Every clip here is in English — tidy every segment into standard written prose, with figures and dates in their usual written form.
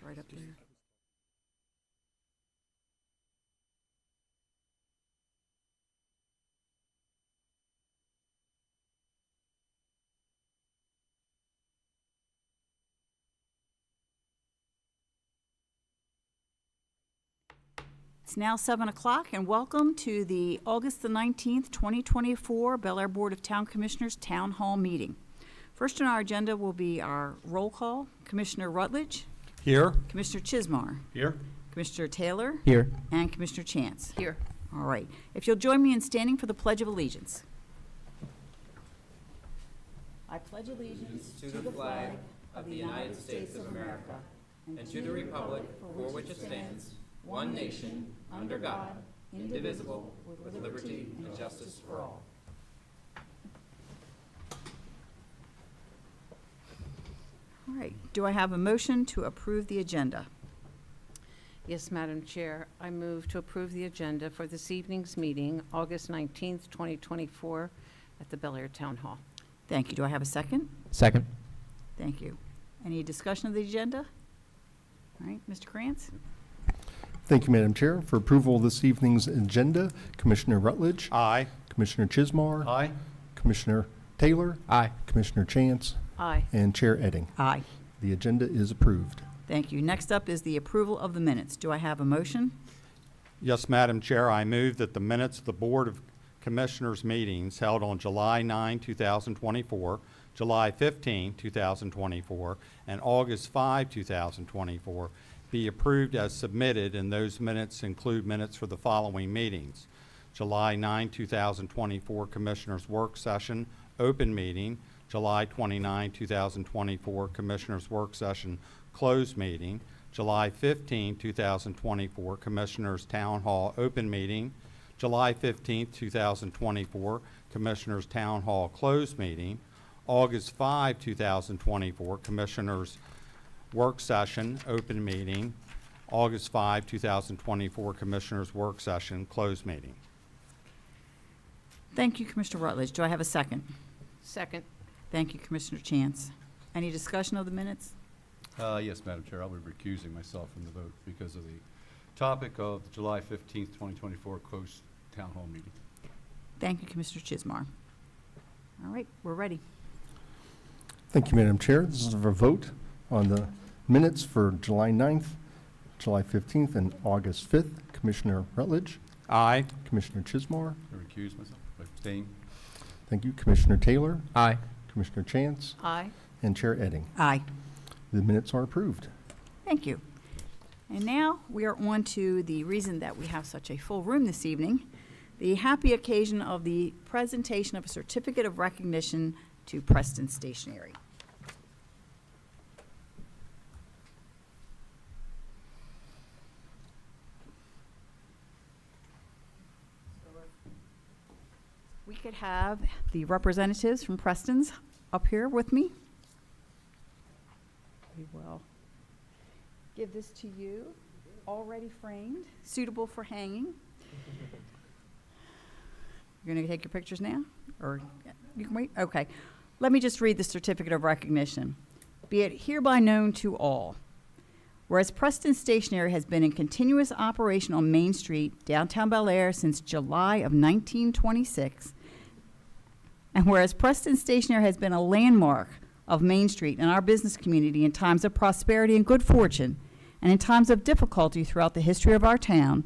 right up there. It's now 7 o'clock, and welcome to the August the 19th, 2024 Bel Air Board of Town Commissioners Town Hall meeting. First on our agenda will be our roll call. Commissioner Rutledge. Here. Commissioner Chismar. Here. Commissioner Taylor. Here. And Commissioner Chance. Here. All right. If you'll join me in standing for the Pledge of Allegiance. I pledge allegiance To the flag of the United States of America and to the republic for which it stands, one nation, under God, indivisible, with liberty and justice for all. All right. Do I have a motion to approve the agenda? Yes, Madam Chair. I move to approve the agenda for this evening's meeting, August 19th, 2024, at the Bel Air Town Hall. Thank you. Do I have a second? Second. Thank you. Any discussion of the agenda? All right. Mr. Krantz? Thank you, Madam Chair. For approval of this evening's agenda, Commissioner Rutledge. Aye. Commissioner Chismar. Aye. Commissioner Taylor. Aye. Commissioner Chance. Aye. And Chair Edding. Aye. The agenda is approved. Thank you. Next up is the approval of the minutes. Do I have a motion? Yes, Madam Chair, I move that the minutes of the Board of Commissioners meetings held on July 9, 2024, July 15, 2024, and August 5, 2024 be approved as submitted, and those minutes include minutes for the following meetings. July 9, 2024 Commissioners Work Session, open meeting. July 29, 2024 Commissioners Work Session, closed meeting. July 15, 2024 Commissioners Town Hall, open meeting. July 15, 2024 Commissioners Town Hall, closed meeting. August 5, 2024 Commissioners Work Session, open meeting. August 5, 2024 Commissioners Work Session, closed meeting. Thank you, Commissioner Rutledge. Do I have a second? Second. Thank you, Commissioner Chance. Any discussion of the minutes? Yes, Madam Chair, I'll be recusing myself from the vote because of the topic of the July 15th, 2024 closed town hall meeting. Thank you, Commissioner Chismar. All right, we're ready. Thank you, Madam Chair. This is a vote on the minutes for July 9th, July 15th, and August 5th. Commissioner Rutledge. Aye. Commissioner Chismar. I recuse myself, abstain. Thank you. Commissioner Taylor. Aye. Commissioner Chance. Aye. And Chair Edding. Aye. The minutes are approved. Thank you. And now we are on to the reason that we have such a full room this evening, the happy occasion of the presentation of a certificate of recognition to Preston Stationery. We could have the representatives from Preston's up here with me. We will give this to you, already framed, suitable for hanging. You're going to take your pictures now? Or you can wait? Okay. Let me just read the certificate of recognition. Be it hereby known to all. Whereas Preston Stationery has been in continuous operation on Main Street, downtown Bel Air, since July of 1926, and whereas Preston Stationery has been a landmark of Main Street and our business community in times of prosperity and good fortune, and in times of difficulty throughout the history of our town,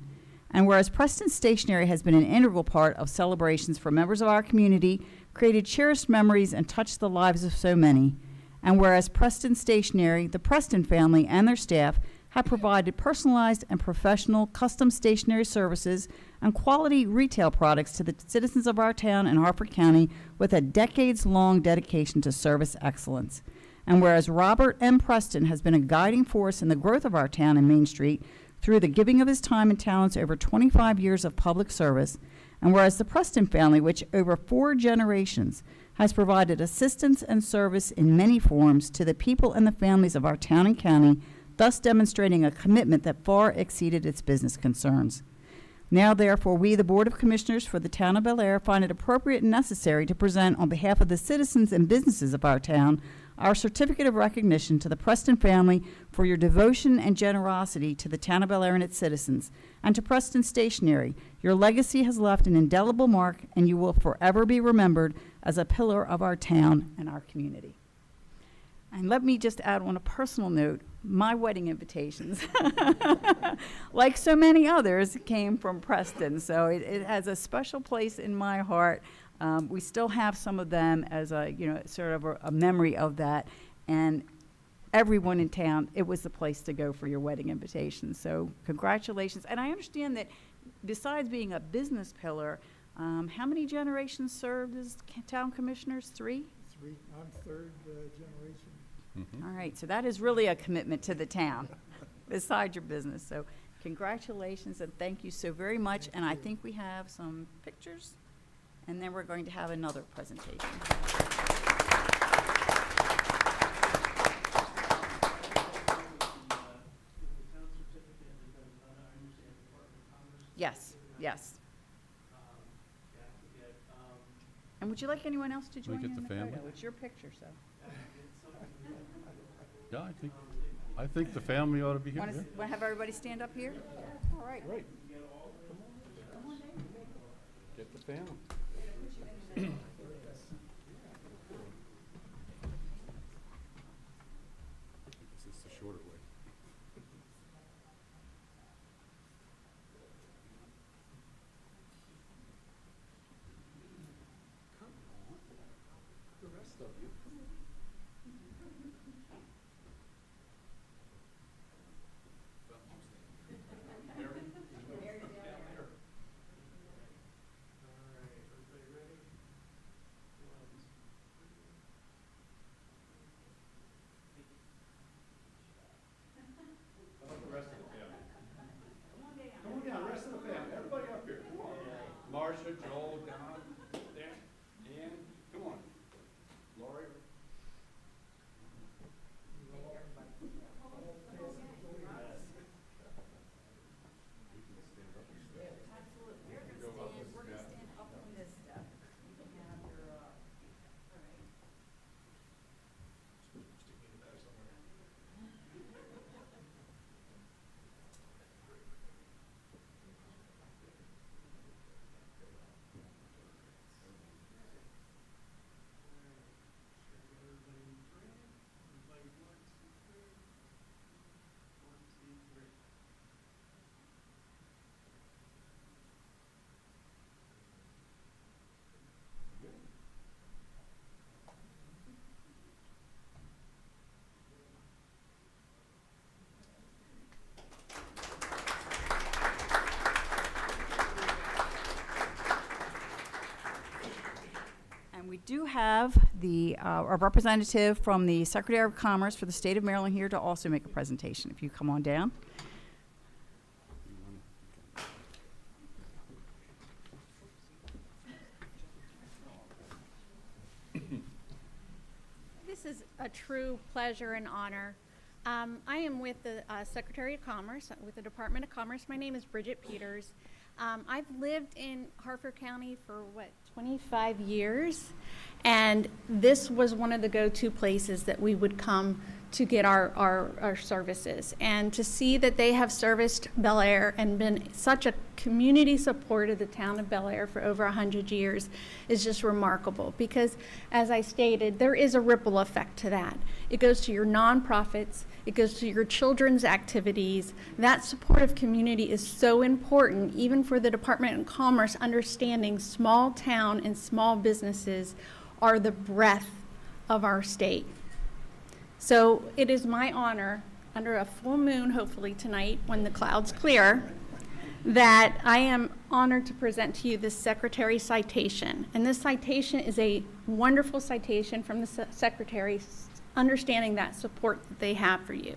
and whereas Preston Stationery has been an integral part of celebrations for members of our community, created cherished memories, and touched the lives of so many, and whereas Preston Stationery, the Preston family, and their staff have provided personalized and professional custom stationery services and quality retail products to the citizens of our town and Harford County with a decades-long dedication to service excellence. And whereas Robert M. Preston has been a guiding force in the growth of our town and Main Street through the giving of his time and talents over 25 years of public service, and whereas the Preston family, which over 4 generations has provided assistance and service in many forms to the people and the families of our town and county, thus demonstrating a commitment that far exceeded its business concerns. Now, therefore, we, the Board of Commissioners for the Town of Bel Air, find it appropriate and necessary to present on behalf of the citizens and businesses of our town our certificate of recognition to the Preston family for your devotion and generosity to the town of Bel Air and its citizens, and to Preston Stationery. Your legacy has left an indelible mark, and you will forever be remembered as a pillar of our town and our community. And let me just add on a personal note, my wedding invitations, like so many others, came from Preston. So it has a special place in my heart. We still have some of them as a, sort of a memory of that. And everyone in town, it was the place to go for your wedding invitation. So congratulations. And I understand that besides being a business pillar, how many generations served as town commissioners? 3? 3. I'm third generation. All right, so that is really a commitment to the town, besides your business. So congratulations and thank you so very much. And I think we have some pictures, and then we're going to have another presentation. Yes, yes. And would you like anyone else to Can we join you get in the the family? photo? It's your picture, so. Yeah, I think the family ought to be here. Want yeah. to have everybody stand up here? All right. Right. Get the family. This is the shorter way. The rest of you. Come on down, rest of the family, everybody up here, come on. Marcia, Joel, Don, Dan, Ann, come on. Lori. And we do have a representative from the Secretary of Commerce for the state of Maryland here to also make a presentation. If you come on down. This is a true pleasure and honor. I am with the Secretary of Commerce, with the Department of Commerce. My name is Bridget Peters. I've lived in Harford County for, 25 years, and this was one of the go-to places that we would come to get our services. And to see that they have serviced Bel Air and been such a community support of the town of Bel Air for over 100 years is just remarkable, because as I stated, there is a ripple effect to that. It goes to your nonprofits, it goes to your children's activities. That supportive community is so important, even for the Department of Commerce, understanding small town and small businesses are the breath of our state. So it is my honor, under a full moon hopefully tonight when the clouds clear, that I am honored to present to you this Secretary citation. And this citation is a wonderful citation from the Secretary, understanding that support that they have for you.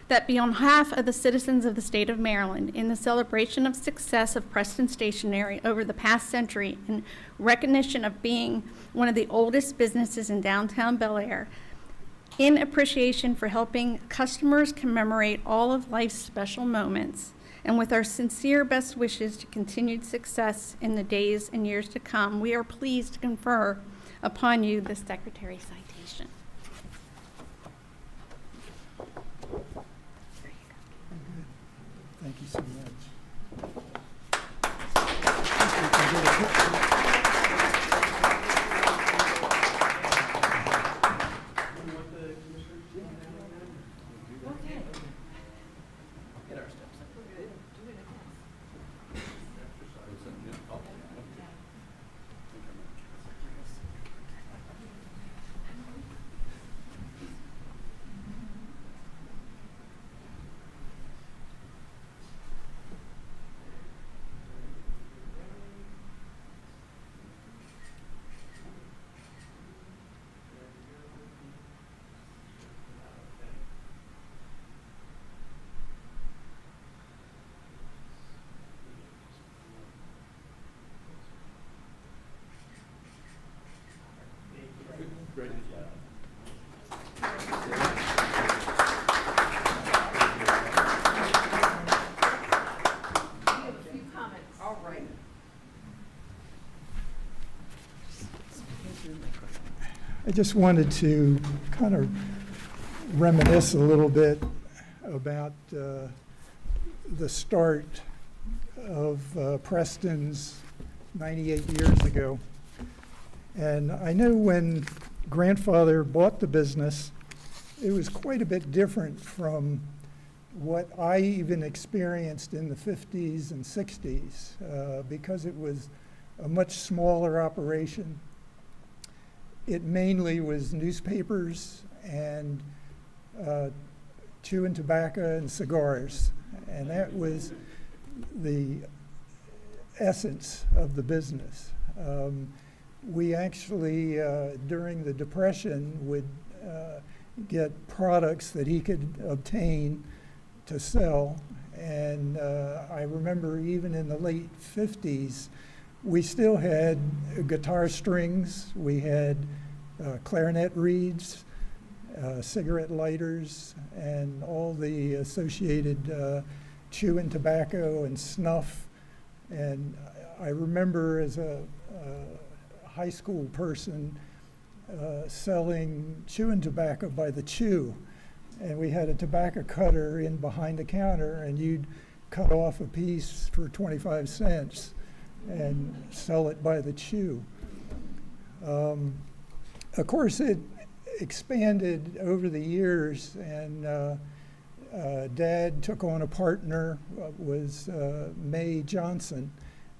That on behalf of the citizens of the state of Maryland, in the celebration of success of Preston Stationery over the past century, in recognition of being one of the oldest businesses in downtown Bel Air, in appreciation for helping customers commemorate all of life's special moments, and with our sincere best wishes to continued success in the days and years to come, we are pleased to confer upon you the Secretary citation. Thank you so much. I just wanted to kind of reminisce a little bit about the start of Preston's 98 years ago. And I know when grandfather bought the business, it was quite a bit different from what I even experienced in the 50s and 60s because it was a much smaller operation. It mainly was newspapers and chewing tobacco and cigars. And that was the essence of the business. We actually, during the Depression, would get products that he could obtain to sell. And I remember even in the late 50s, we still had guitar strings, we had clarinet reeds, cigarette lighters, and all the associated chewing tobacco and snuff. And I remember as a high school person selling chewing tobacco by the chew. And we had a tobacco cutter in behind the counter, and you'd cut off a piece for 25 cents and sell it by the chew. Of course, it expanded over the years, and Dad took on a partner, was Mae Johnson,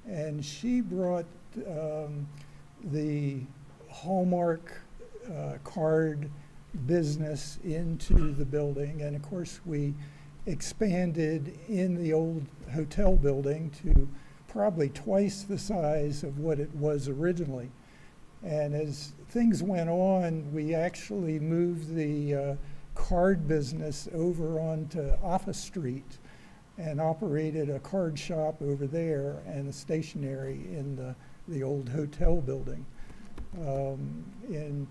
and she brought the Hallmark card business into the building, and of course we expanded in the old hotel building to probably twice the size of what it was originally. And as things went on, we actually moved the card business over onto Office Street and operated a card shop over there and a stationery in the old hotel building. In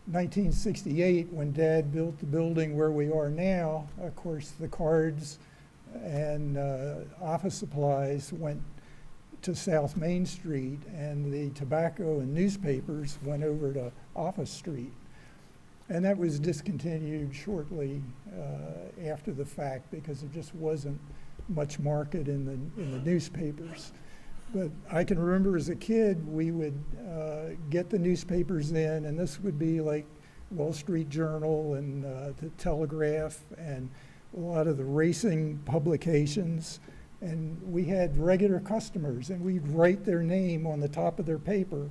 1968, when Dad built the building where we are now, of course the cards and office supplies went to South Main Street, and the tobacco and newspapers went over to Office Street. And that was discontinued shortly after the fact because there just wasn't much market in the newspapers. But I can remember as a kid, we would get the newspapers in, and this would be like Wall Street Journal and the Telegraph and a lot of the racing publications. And we had regular customers, and we'd write their name on the top of their paper,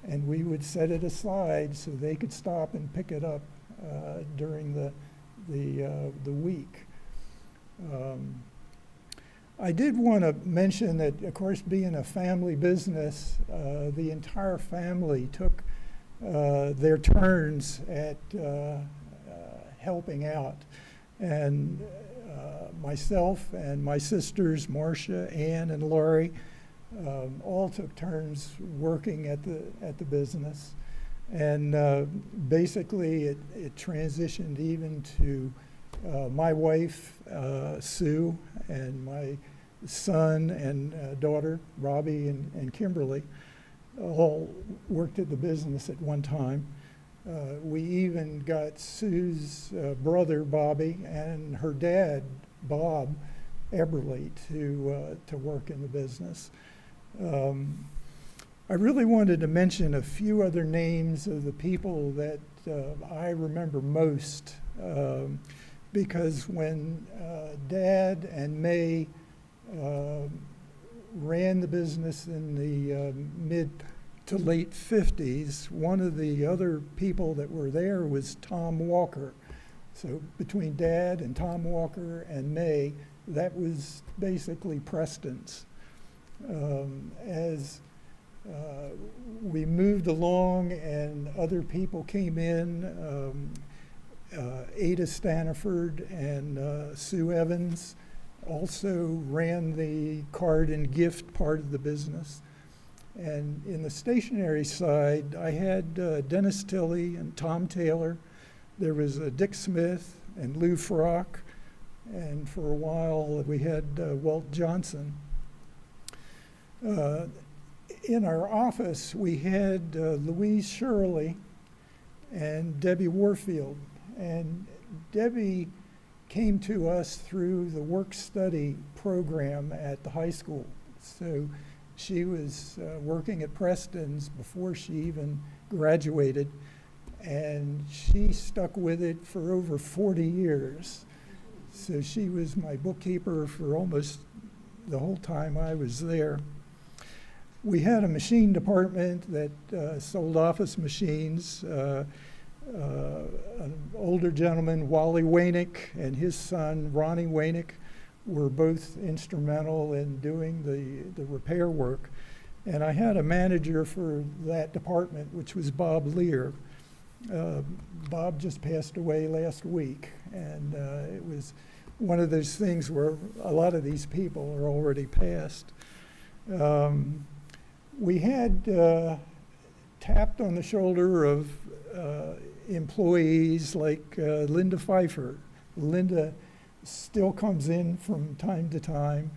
and we would set it aside so they could stop and pick it up during the week. I did want to mention that, of course, being a family business, the entire family took their turns at helping out. And myself and my sisters, Marcia, Ann, and Laurie, all took turns working at the business. And basically it transitioned even to my wife, Sue, and my son and daughter, Robbie and Kimberly, all worked at the business at one time. We even got Sue's brother, Bobby, and her dad, Bob, Eberly to work in the business. I really wanted to mention a few other names of the people that I remember most, because when Dad and May ran the business in the mid to late 50s, one of the other people that were there was Tom Walker. So between Dad and Tom Walker and May, that was basically Preston's. As we moved along and other people came in, Ada Staniford and Sue Evans also ran the card and gift part of the business. And in the stationery side, I had Dennis Tilley and Tom Taylor. There was Dick Smith and Lou Frock. And for a while, we had Walt Johnson. In our office, we had Louise Shirley and Debbie Warfield. And Debbie came to us through the work-study program at the high school. So she was working at Preston's before she even graduated, and she stuck with it for over 40 years. So she was my bookkeeper for almost the whole time I was there. We had a machine department that sold office machines. An older gentleman, Wally Wainick, and his son, Ronnie Wainick, were both instrumental in doing the repair work. And I had a manager for that department, which was Bob Lear. Bob just passed away last week, and it was one of those things where a lot of these people are already passed. We had tapped on the shoulder of employees like Linda Pfeiffer. Linda still comes in from time to time.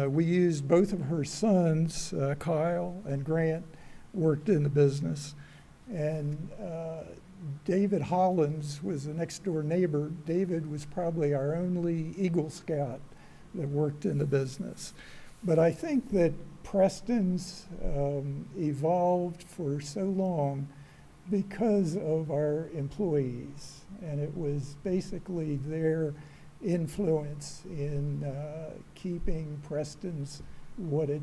We used both of her sons, Kyle and Grant, worked in the business. And David Hollins was a next door neighbor. David was probably our only Eagle Scout that worked in the business. But I think that Preston's evolved for so long because of our employees. And it was basically their influence in keeping Preston's what it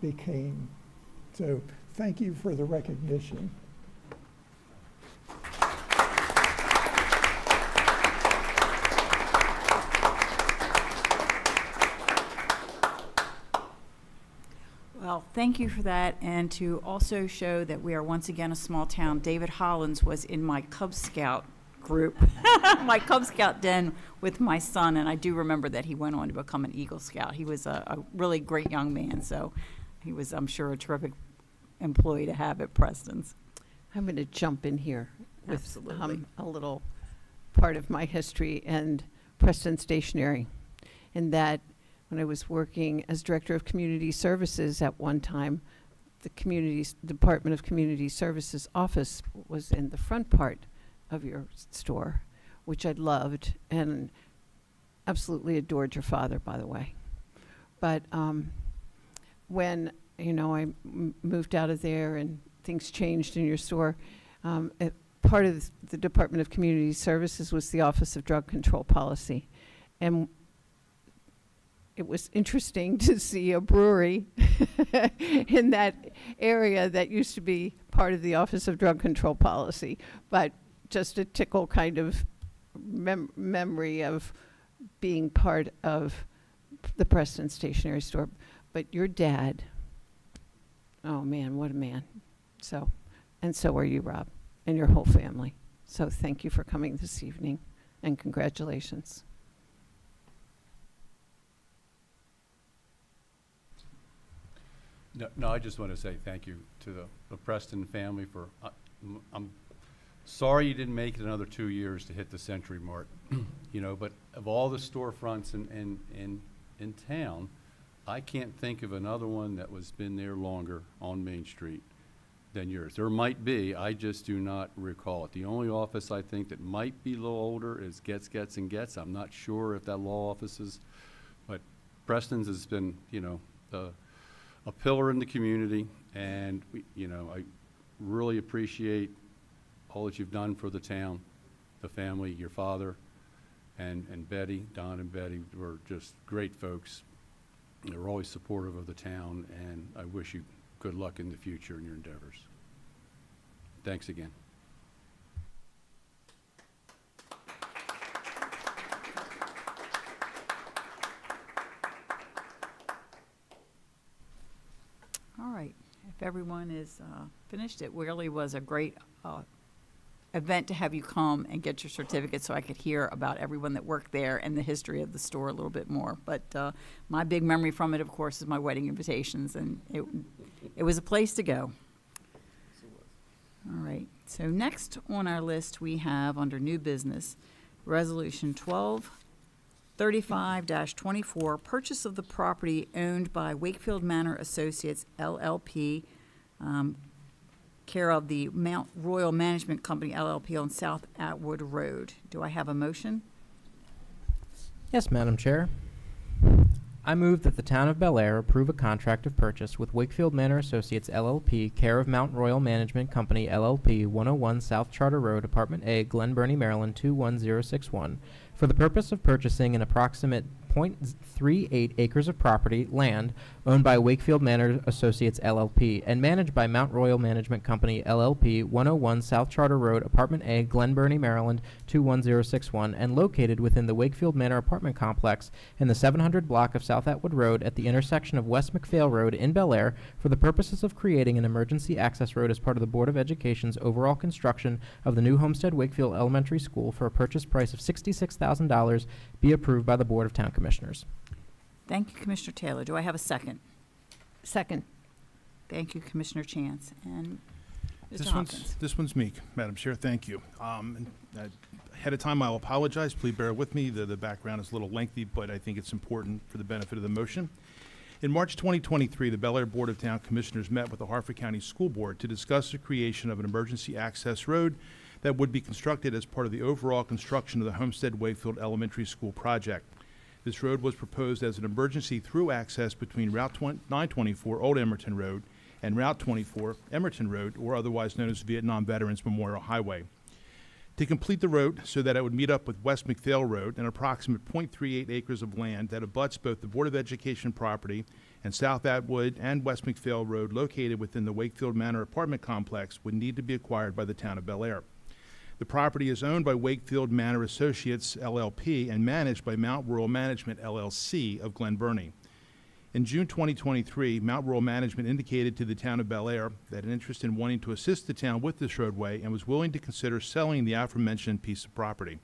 became. So thank you for the recognition. Well, thank you for that, and to also show that we are once again a small town. David Hollins was in my Cub Scout group, my Cub Scout den with my son, and I do remember that he went on to become an Eagle Scout. He was a really great young man, so he was, I'm sure, a terrific employee to have at Preston's. I'm going to jump in here with Absolutely. a little part of my history and Preston Stationery, in that when I was working as Director of Community Services at one time, the Department of Community Services office was in the front part of your store, which I loved and absolutely adored your father, by the way. But when, I moved out of there and things changed in your store, part of the Department of Community Services was the Office of Drug Control Policy. And it was interesting to see a brewery in that area that used to be part of the Office of Drug Control Policy, but just a tickle kind of memory of being part of the Preston Stationery Store. But your dad, oh man, what a man. So are you, Rob, and your whole family. So thank you for coming this evening, and congratulations. No, I just want to say thank you to the Preston family for, I'm sorry you didn't make it another 2 years to hit the Century Mark, but of all the storefronts in town, I can't think of another one that was been there longer on Main Street than yours. There might be, I just do not recall it. The only office I think that might be a little older is Getz, and Getz. I'm not sure if that law office is, but Preston's has been, a pillar in the community, and, I really appreciate all that you've done for the town, the family, your father, and Betty, Don and Betty were just great folks. They were always supportive of the town, and I wish you good luck in the future in your endeavors. Thanks again. All right, if everyone is finished, it really was a great event to have you come and get your certificate so I could hear about everyone that worked there and the history of the store a little bit more. But my big memory from it, of course, is my wedding invitations, and it was a place to go. All right, so next on our list, we have under new business, Resolution 1235-24, purchase of the property owned by Wakefield Manor Associates LLP, care of the Mount Royal Management Company LLP on South Atwood Road. Do I have a motion? Yes, Madam Chair. I move that the Town of Bel Air approve a contract of purchase with Wakefield Manor Associates LLP, care of Mount Royal Management Company LLP, 101 South Charter Road, Apartment A, Glen Burnie, Maryland, 21061, for the purpose of purchasing an approximate .38 acres of property, land, owned by Wakefield Manor Associates LLP and managed by Mount Royal Management Company LLP, 101 South Charter Road, Apartment A, Glen Burnie, Maryland, 21061, and located within the Wakefield Manor apartment complex in the 700 block of South Atwood Road at the intersection of West McPhail Road in Bel Air for the purposes of creating an emergency access road as part of the Board of Education's overall construction of the new Homestead Wakefield Elementary School for a purchase price of $66,000 be approved by the Board of Town Commissioners. Thank you, Commissioner Taylor. Do I have a second? Second. Thank you, Commissioner Chance. And Mr. Hopkins. This one's me, Madam Chair. Thank you. Ahead of time, I'll apologize. Please bear with me. The background is a little lengthy, but I think it's important for the benefit of the motion. In March 2023, the Bel Air Board of Town Commissioners met with the Harford County School Board to discuss the creation of an emergency access road that would be constructed as part of the overall construction of the Homestead Wakefield Elementary School project. This road was proposed as an emergency through access between Route 924 Old Emerton Road and Route 24 Emerton Road, or otherwise known as Vietnam Veterans Memorial Highway. To complete the road so that it would meet up with West McPhail Road, an approximate .38 acres of land that abuts both the Board of Education property and South Atwood and West McPhail Road located within the Wakefield Manor apartment complex would need to be acquired by the Town of Bel Air. The property is owned by Wakefield Manor Associates LLP and managed by Mount Royal Management LLC of Glen Burnie. In June 2023, Mount Royal Management indicated to the Town of Bel Air that an interest in wanting to assist the town with this roadway and was willing to consider selling the aforementioned piece of property.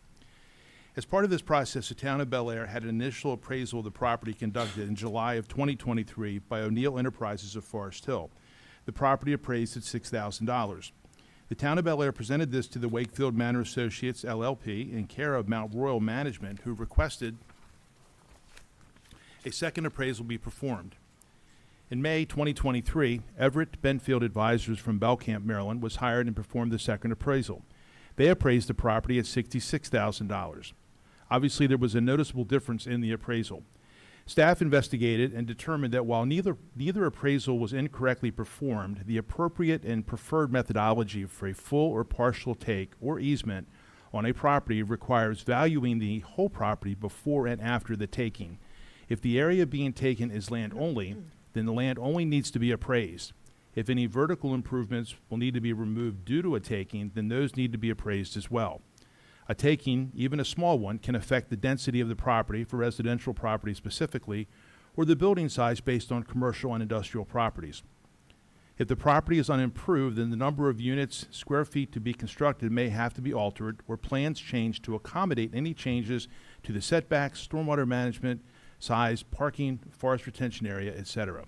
As part of this process, the Town of Bel Air had an initial appraisal of the property conducted in July of 2023 by O'Neill Enterprises of Forest Hill. The property appraised at $6,000. The Town of Bel Air presented this to the Wakefield Manor Associates LLP in care of Mount Royal Management, who requested a second appraisal be performed. In May 2023, Everett Benfield Advisors from Belcamp, Maryland, was hired and performed the second appraisal. They appraised the property at $66,000. Obviously, there was a noticeable difference in the appraisal. Staff investigated and determined that while neither appraisal was incorrectly performed, the appropriate and preferred methodology for a full or partial take or easement on a property requires valuing the whole property before and after the taking. If the area being taken is land only, then the land only needs to be appraised. If any vertical improvements will need to be removed due to a taking, then those need to be appraised as well. A taking, even a small one, can affect the density of the property for residential property specifically, or the building size based on commercial and industrial properties. If the property is unimproved, then the number of units, square feet to be constructed may have to be altered or plans changed to accommodate any changes to the setbacks, stormwater management, size, parking, forest retention area, etc.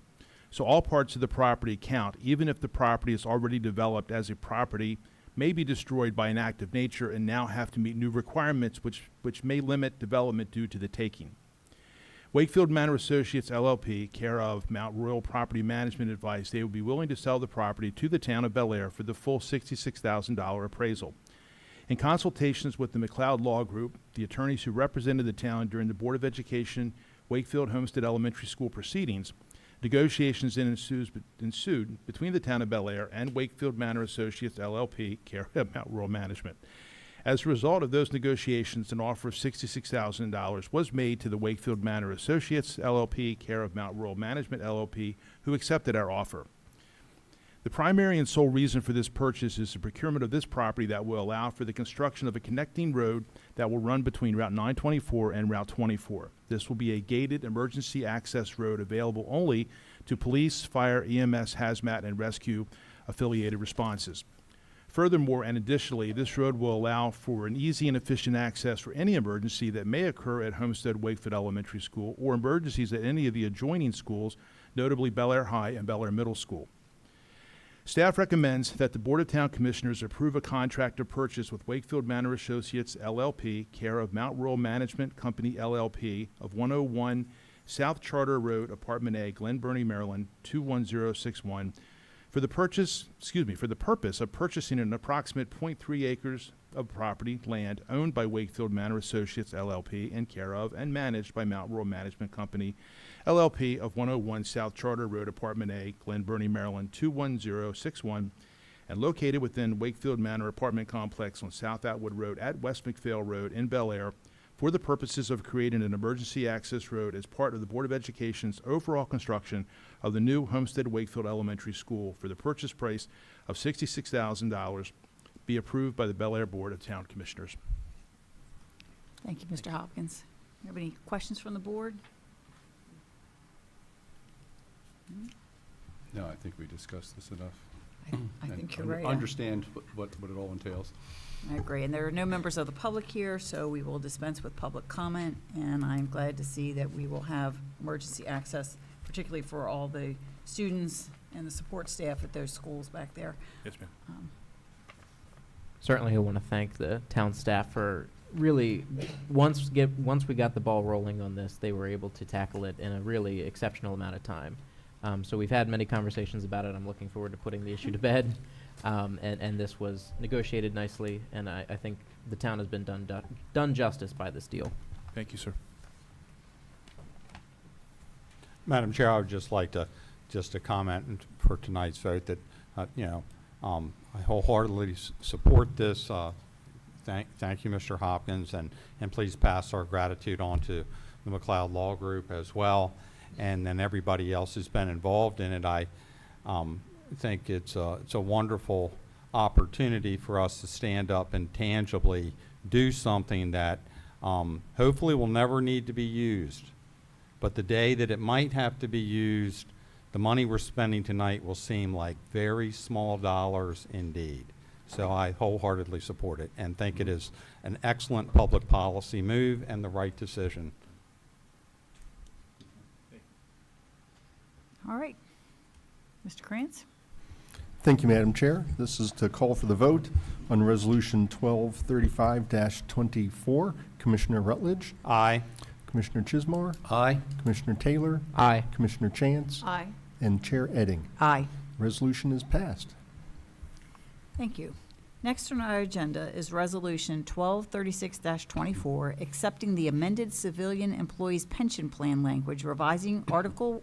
So all parts of the property count, even if the property is already developed as a property may be destroyed by an act of nature and now have to meet new requirements which may limit development due to the taking. Wakefield Manor Associates LLP, care of Mount Royal Property Management, advised they would be willing to sell the property to the Town of Bel Air for the full $66,000 appraisal. In consultations with the McLeod Law Group, the attorneys who represented the town during the Board of Education Wakefield Homestead Elementary School proceedings, negotiations ensued between the Town of Bel Air and Wakefield Manor Associates LLP, care of Mount Rural Management. As a result of those negotiations, an offer of $66,000 was made to the Wakefield Manor Associates LLP, care of Mount Rural Management LLP, who accepted our offer. The primary and sole reason for this purchase is the procurement of this property that will allow for the construction of a connecting road that will run between Route 924 and Route 24. This will be a gated emergency access road available only to police, fire, EMS, hazmat, and rescue affiliated responses. Furthermore, and additionally, this road will allow for an easy and efficient access for any emergency that may occur at Homestead Wakefield Elementary School or emergencies at any of the adjoining schools, notably Bel Air High and Bel Air Middle School. Staff recommends that the Board of Town Commissioners approve a contract of purchase with Wakefield Manor Associates LLP, care of Mount Rural Management Company LLP, of 101 South Charter Road, Apartment A, Glen Burnie, Maryland, 21061, for the purpose of purchasing an approximate 0.3 acres of property, land owned by Wakefield Manor Associates LLP and care of and managed by Mount Rural Management Company LLP of 101 South Charter Road, Apartment A, Glen Burnie, Maryland, 21061, and located within Wakefield Manor Apartment Complex on South Atwood Road at West McPhail Road in Bel Air for the purposes of creating an emergency access road as part of the Board of Education's overall construction of the new Homestead Wakefield Elementary School for the purchase price of $66,000 be approved by the Bel Air Board of Town Commissioners. Thank you, Mr. Hopkins. You have any questions from the board? No, I think we discussed this enough. I and think you're right. Understand what it all entails. I agree, and there are no members of the public here, so we will dispense with public comment, and I'm glad to see that we will have emergency access, particularly for all the students and the support staff at those schools back there. Yes, ma'am. Certainly, I want to thank the town staff for really, once we got the ball rolling on this, they were able to tackle it in a really exceptional amount of time. So we've had many conversations about it. I'm looking forward to putting the issue to bed. And this was negotiated nicely, and I think the town has been done justice by this deal. Thank you, sir. Madam Chair, I would just like to comment for tonight's vote that, I wholeheartedly support this. Thank you, Mr. Hopkins, and please pass our gratitude on to the McLeod Law Group as well, and then everybody else who's been involved in it. I think it's a wonderful opportunity for us to stand up and tangibly do something that hopefully will never need to be used. But the day that it might have to be used, the money we're spending tonight will seem like very small dollars indeed. So I wholeheartedly support it and think it is an excellent public policy move and the right decision. All right. Mr. Krantz? Thank you, Madam Chair. This is to call for the vote on Resolution 1235-24. Commissioner Rutledge, Aye. Commissioner Chismar, Aye. Commissioner Taylor, Aye. Commissioner Chance, Aye. and Chair Edding. Aye. Resolution is passed. Thank you. Next on our agenda is Resolution 1236-24, accepting the amended civilian employees pension plan language, revising Article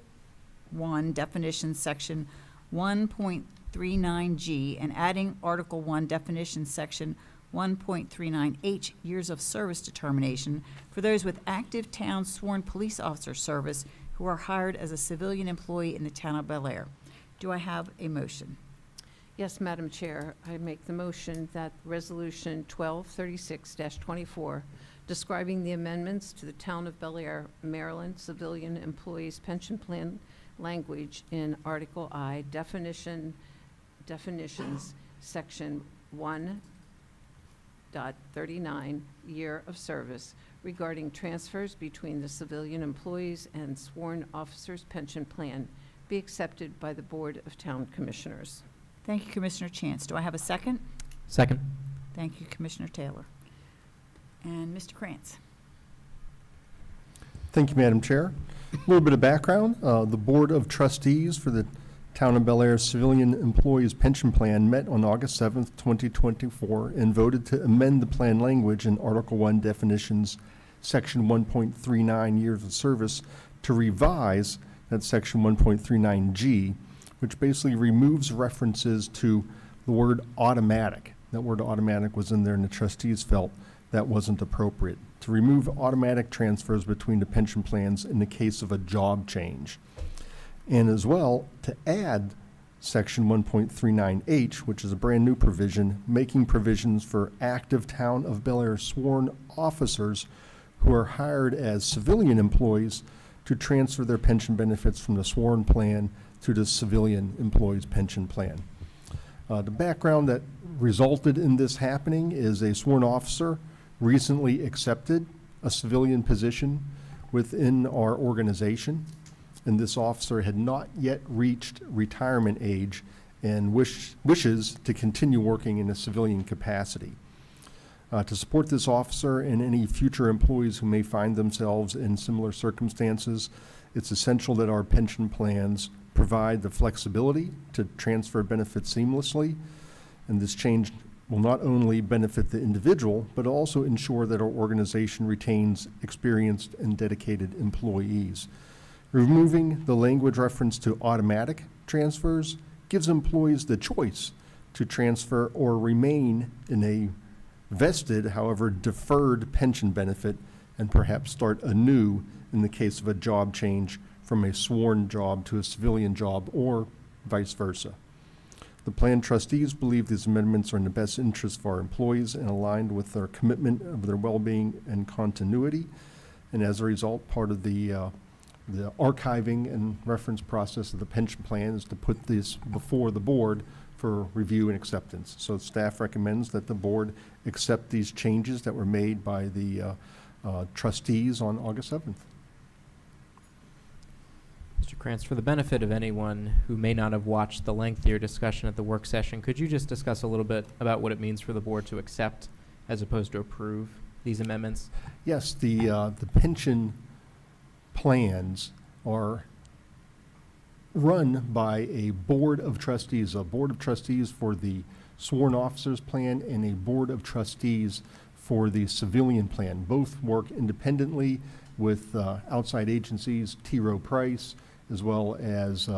1 definition section 1.39G, and adding Article 1 definition section 1.39H, years of service determination, for those with active town sworn police officer service who are hired as a civilian employee in the town of Bel Air. Do I have a motion? Yes, Madam Chair, I make the motion that Resolution 1236-24, describing the amendments to the Town of Bel Air, Maryland Civilian Employees Pension Plan language in Article I, definitions, Section 1.39, year of service, regarding transfers between the civilian employees and sworn officers' pension plan, be accepted by the Board of Town Commissioners. Thank you, Commissioner Chance. Do I have a second? Second. Thank you, Commissioner Taylor. And Mr. Krantz. Thank you, Madam Chair. A little bit of background. The Board of Trustees for the Town of Bel Air Civilian Employees Pension Plan met on August 7th, 2024, and voted to amend the plan language in Article 1 definitions, section 1.39 years of service to revise that section 1.39G, which basically removes references to the word automatic. That word automatic was in there, and the trustees felt that wasn't appropriate. To remove automatic transfers between the pension plans in the case of a job change. And as well, to add section 1.39H, which is a brand new provision, making provisions for active Town of Bel Air sworn officers who are hired as civilian employees to transfer their pension benefits from the sworn plan to the civilian employees' pension plan. The background that resulted in this happening is a sworn officer recently accepted a civilian position within our organization, and this officer had not yet reached retirement age and wishes to continue working in a civilian capacity. To support this officer and any future employees who may find themselves in similar circumstances, it's essential that our pension plans provide the flexibility to transfer benefits seamlessly, and this change will not only benefit the individual, but also ensure that our organization retains experienced and dedicated employees. Removing the language reference to automatic transfers gives employees the choice to transfer or remain in a vested, however deferred pension benefit, and perhaps start anew in the case of a job change from a sworn job to a civilian job, or vice versa. The plan trustees believe these amendments are in the best interest of our employees and aligned with their commitment of their well-being and continuity. And as a result, part of the archiving and reference process of the pension plan is to put this before the board for review and acceptance. So staff recommends that the board accept these changes that were made by the trustees on August 7th. Mr. Krantz, for the benefit of anyone who may not have watched the lengthier discussion at the work session, could you just discuss a little bit about what it means for the board to accept as opposed to approve these amendments? Yes, the pension plans are run by a board of trustees for the sworn officers plan and a board of trustees for the civilian plan. Both work independently with outside agencies, T. Rowe Price, as well as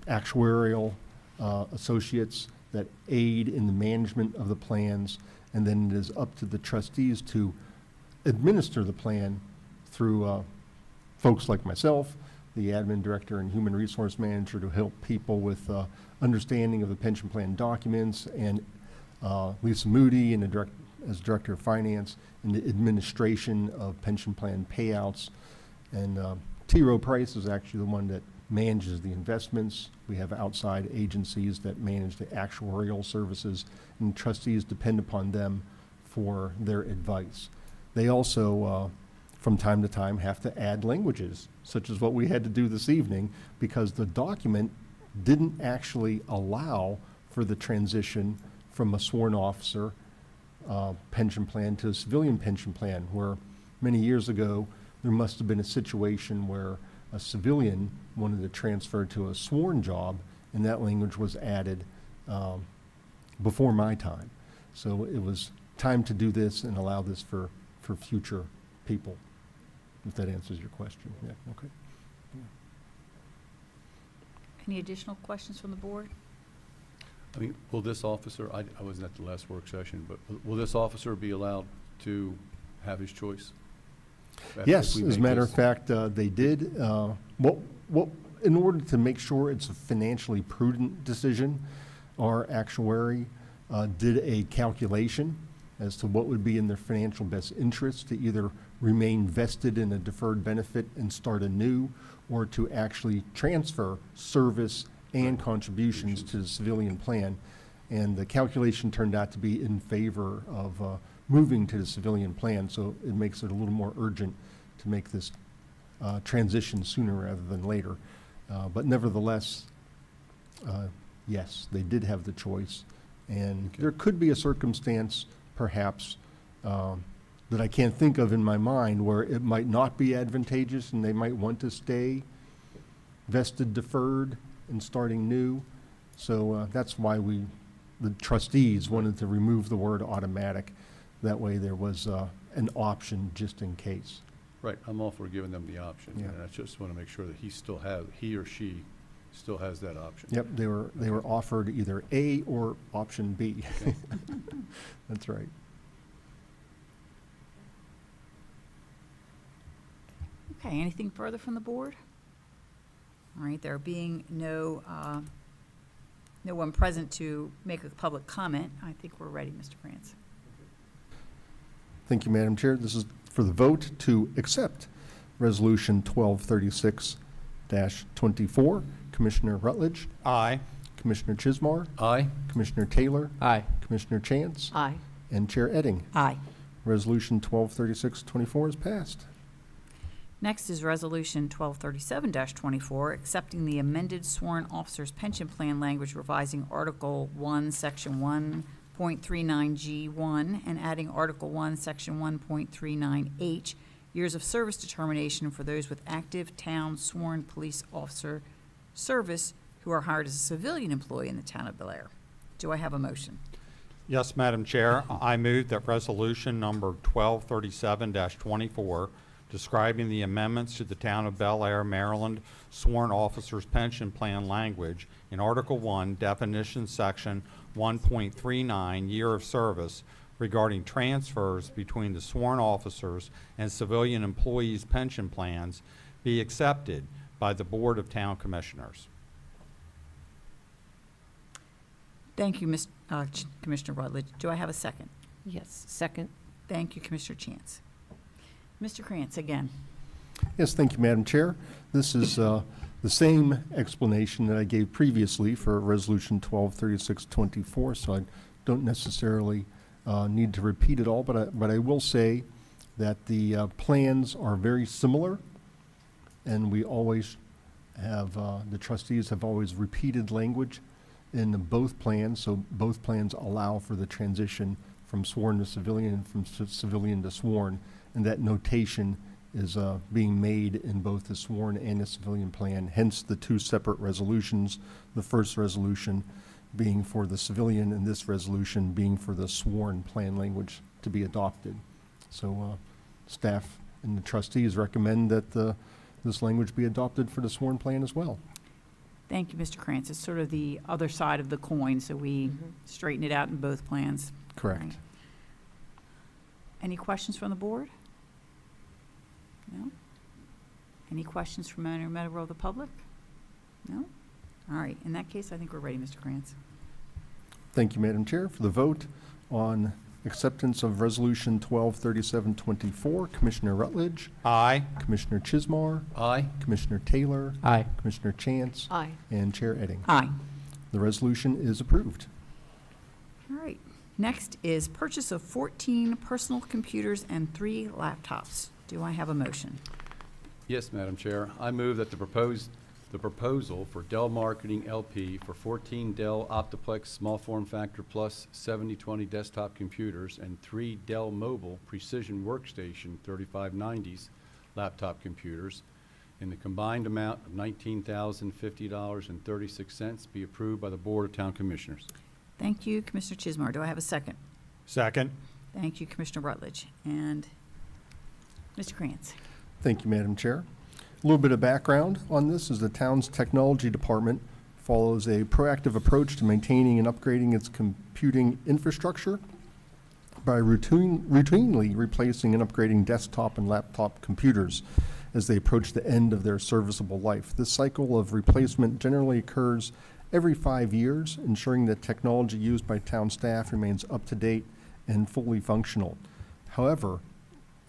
actuarial associates that aid in the management of the plans, and then it is up to the trustees to administer the plan through folks like myself, the admin director and human resource manager, to help people with understanding of the pension plan documents, and Lisa Moody and as director of finance in the administration of pension plan payouts. And T. Rowe Price is actually the one that manages the investments. We have outside agencies that manage the actuarial services, and trustees depend upon them for their advice. They also, from time to time, have to add languages, such as what we had to do this evening, because the document didn't actually allow for the transition from a sworn officer pension plan to a civilian pension plan, where many years ago there must have been a situation where a civilian wanted to transfer to a sworn job, and that language was added before my time. So it was time to do this and allow this for future people, if that answers your question. Yeah, okay. Any additional questions from the board? I mean, will this officer, I wasn't at the last work session, but will this officer be allowed to have his choice? Yes, If we as a make matter of this- fact, they did. In order to make sure it's a financially prudent decision, our actuary did a calculation as to what would be in their financial best interest to either remain vested in a deferred benefit and start anew, or to actually transfer service and contributions to the civilian plan. And the calculation turned out to be in favor of moving to the civilian plan, so it makes it a little more urgent to make this transition sooner rather than later. But nevertheless, yes, they did have the choice. And Okay. there could be a circumstance, perhaps, that I can't think of in my mind, where it might not be advantageous and they might want to stay vested, deferred, and starting new. So that's why the trustees wanted to remove the word automatic. That way there was an option just in case. Right, I'm all for giving them the option. Yeah. And I just want to make sure that he or she still has that option. Yep, they were offered either A or option B. Okay. That's right. Okay, anything further from the board? All right, there being no one present to make a public comment, I think we're ready, Mr. France. Thank you, Madam Chair. This is for the vote to accept Resolution 1236-24. Commissioner Rutledge, Aye. Commissioner Chismar, Aye? Commissioner Taylor, Aye. Commissioner Chance, Aye. and Chair Edding. Aye. Resolution 1236-24 is passed. Next is Resolution 1237-24, accepting the amended sworn officers pension plan language, revising Article 1, Section 1.39G1, and adding Article 1, Section 1.39H, years of service determination for those with active town sworn police officer service who are hired as a civilian employee in the town of Bel Air. Do I have a motion? Yes, Madam Chair. I move that resolution number 1237-24, describing the amendments to the Town of Bel Air, Maryland Sworn Officers Pension Plan language in Article 1, Definition Section 1.39, Year of Service, regarding transfers between the sworn officers and civilian employees' pension plans, be accepted by the Board of Town Commissioners. Thank you, Commissioner Rutledge. Do I have a second? Yes, second. Thank you, Commissioner Chance. Mr. Krantz, again. Yes, thank you, Madam Chair. This is the same explanation that I gave previously for Resolution 1236-24, so I don't necessarily need to repeat it all, but I will say that the plans are very similar, and we always have, the trustees have always repeated language in both plans, so both plans allow for the transition from sworn to civilian and from civilian to sworn, and that notation is being made in both the sworn and the civilian plan, hence the two separate resolutions, the first resolution being for the civilian and this resolution being for the sworn plan language to be adopted. So staff and the trustees recommend that this language be adopted for the sworn plan as well. Thank you, Mr. Krantz. It's sort of the other side of the coin, so we straighten it out in both plans. Correct. Right. Any questions from the board? No? Any questions from any member of the public? No? All right. In that case, I think we're ready, Mr. Krantz. Thank you, Madam Chair. For the vote on acceptance of Resolution 1237-24, Commissioner Rutledge, Aye. Commissioner Chismar, Aye? Commissioner Taylor, Aye. Commissioner Chance, Aye. and Chair Edding. Aye. The resolution is approved. All right. Next is purchase of 14 personal computers and 3 laptops. Do I have a motion? Yes, Madam Chair. I move that the proposal for Dell Marketing LP for 14 Dell Optiplex Small Form Factor Plus 7020 desktop computers and 3 Dell Mobile Precision Workstation 3590s laptop computers in the combined amount of $19,050.36 be approved by the Board of Town Commissioners. Thank you, Commissioner Chismar. Do I have a second? Second. Thank you, Commissioner Rutledge. And Mr. Krantz. Thank you, Madam Chair. A little bit of background on this is the town's technology department follows a proactive approach to maintaining and upgrading its computing infrastructure by routinely replacing and upgrading desktop and laptop computers as they approach the end of their serviceable life. This cycle of replacement generally occurs every 5 years, ensuring that technology used by town staff remains up to date and fully functional. However,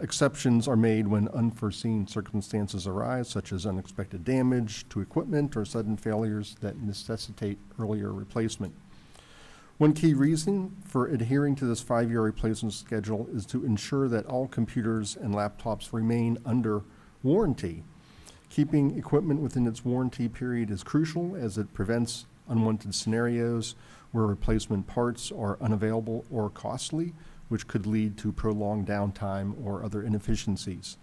exceptions are made when unforeseen circumstances arise, such as unexpected damage to equipment or sudden failures that necessitate earlier replacement. One key reason for adhering to this 5-year replacement schedule is to ensure that all computers and laptops remain under warranty. Keeping equipment within its warranty period is crucial as it prevents unwanted scenarios where replacement parts are unavailable or costly, which could lead to prolonged downtime or other inefficiencies.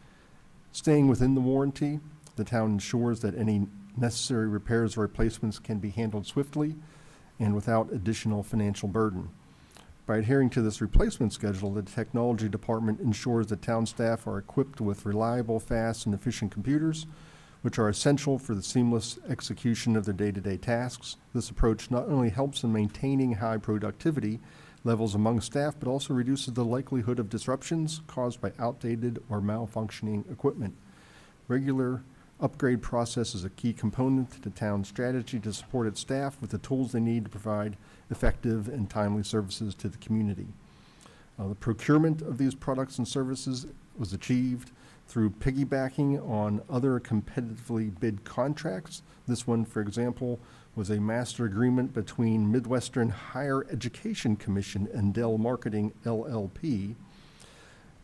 Staying within the warranty, the town ensures that any necessary repairs or replacements can be handled swiftly and without additional financial burden. By adhering to this replacement schedule, the technology department ensures that town staff are equipped with reliable, fast, and efficient computers, which are essential for the seamless execution of their day-to-day tasks. This approach not only helps in maintaining high productivity levels among staff, but also reduces the likelihood of disruptions caused by outdated or malfunctioning equipment. Regular upgrade process is a key component to the town's strategy to support its staff with the tools they need to provide effective and timely services to the community. The procurement of these products and services was achieved through piggybacking on other competitively bid contracts. This one, for example, was a master agreement between Midwestern Higher Education Commission and Dell Marketing LLP.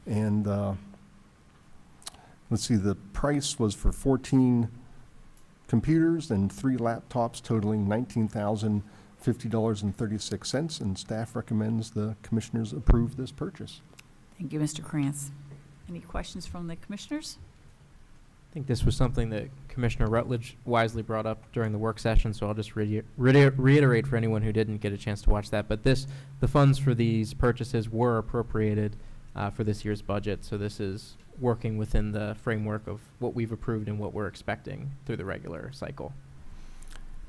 And let's see, the price was for 14 computers and 3 laptops totaling $19,050.36, and staff recommends the commissioners approve this purchase. Thank you, Mr. Krantz. Any questions from the commissioners? I think this was something that Commissioner Rutledge wisely brought up during the work session, so I'll just reiterate for anyone who didn't get a chance to watch that. But the funds for these purchases were appropriated for this year's budget, so this is working within the framework of what we've approved and what we're expecting through the regular cycle.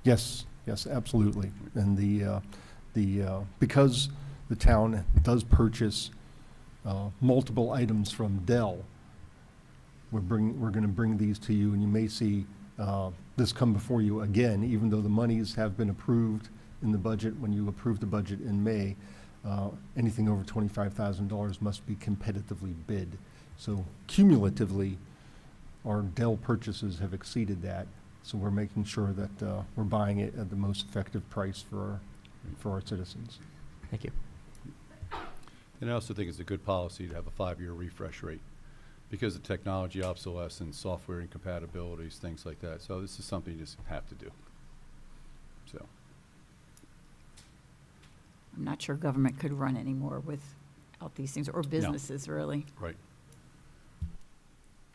Yes, absolutely. And because the town does purchase multiple items from Dell, we're going to bring these to you, and you may see this come before you again, even though the monies have been approved in the budget. When you approve the budget in May, anything over $25,000 must be competitively bid. So cumulatively, our Dell purchases have exceeded that. So we're making sure that we're buying it at the most effective price for our citizens. Thank you. And I also think it's a good policy to have a 5-year refresh rate because of technology obsolescence, software incompatibilities, things like that. So this is something you just have to do. So. I'm not sure government could run anymore without these things, or businesses, really. Right.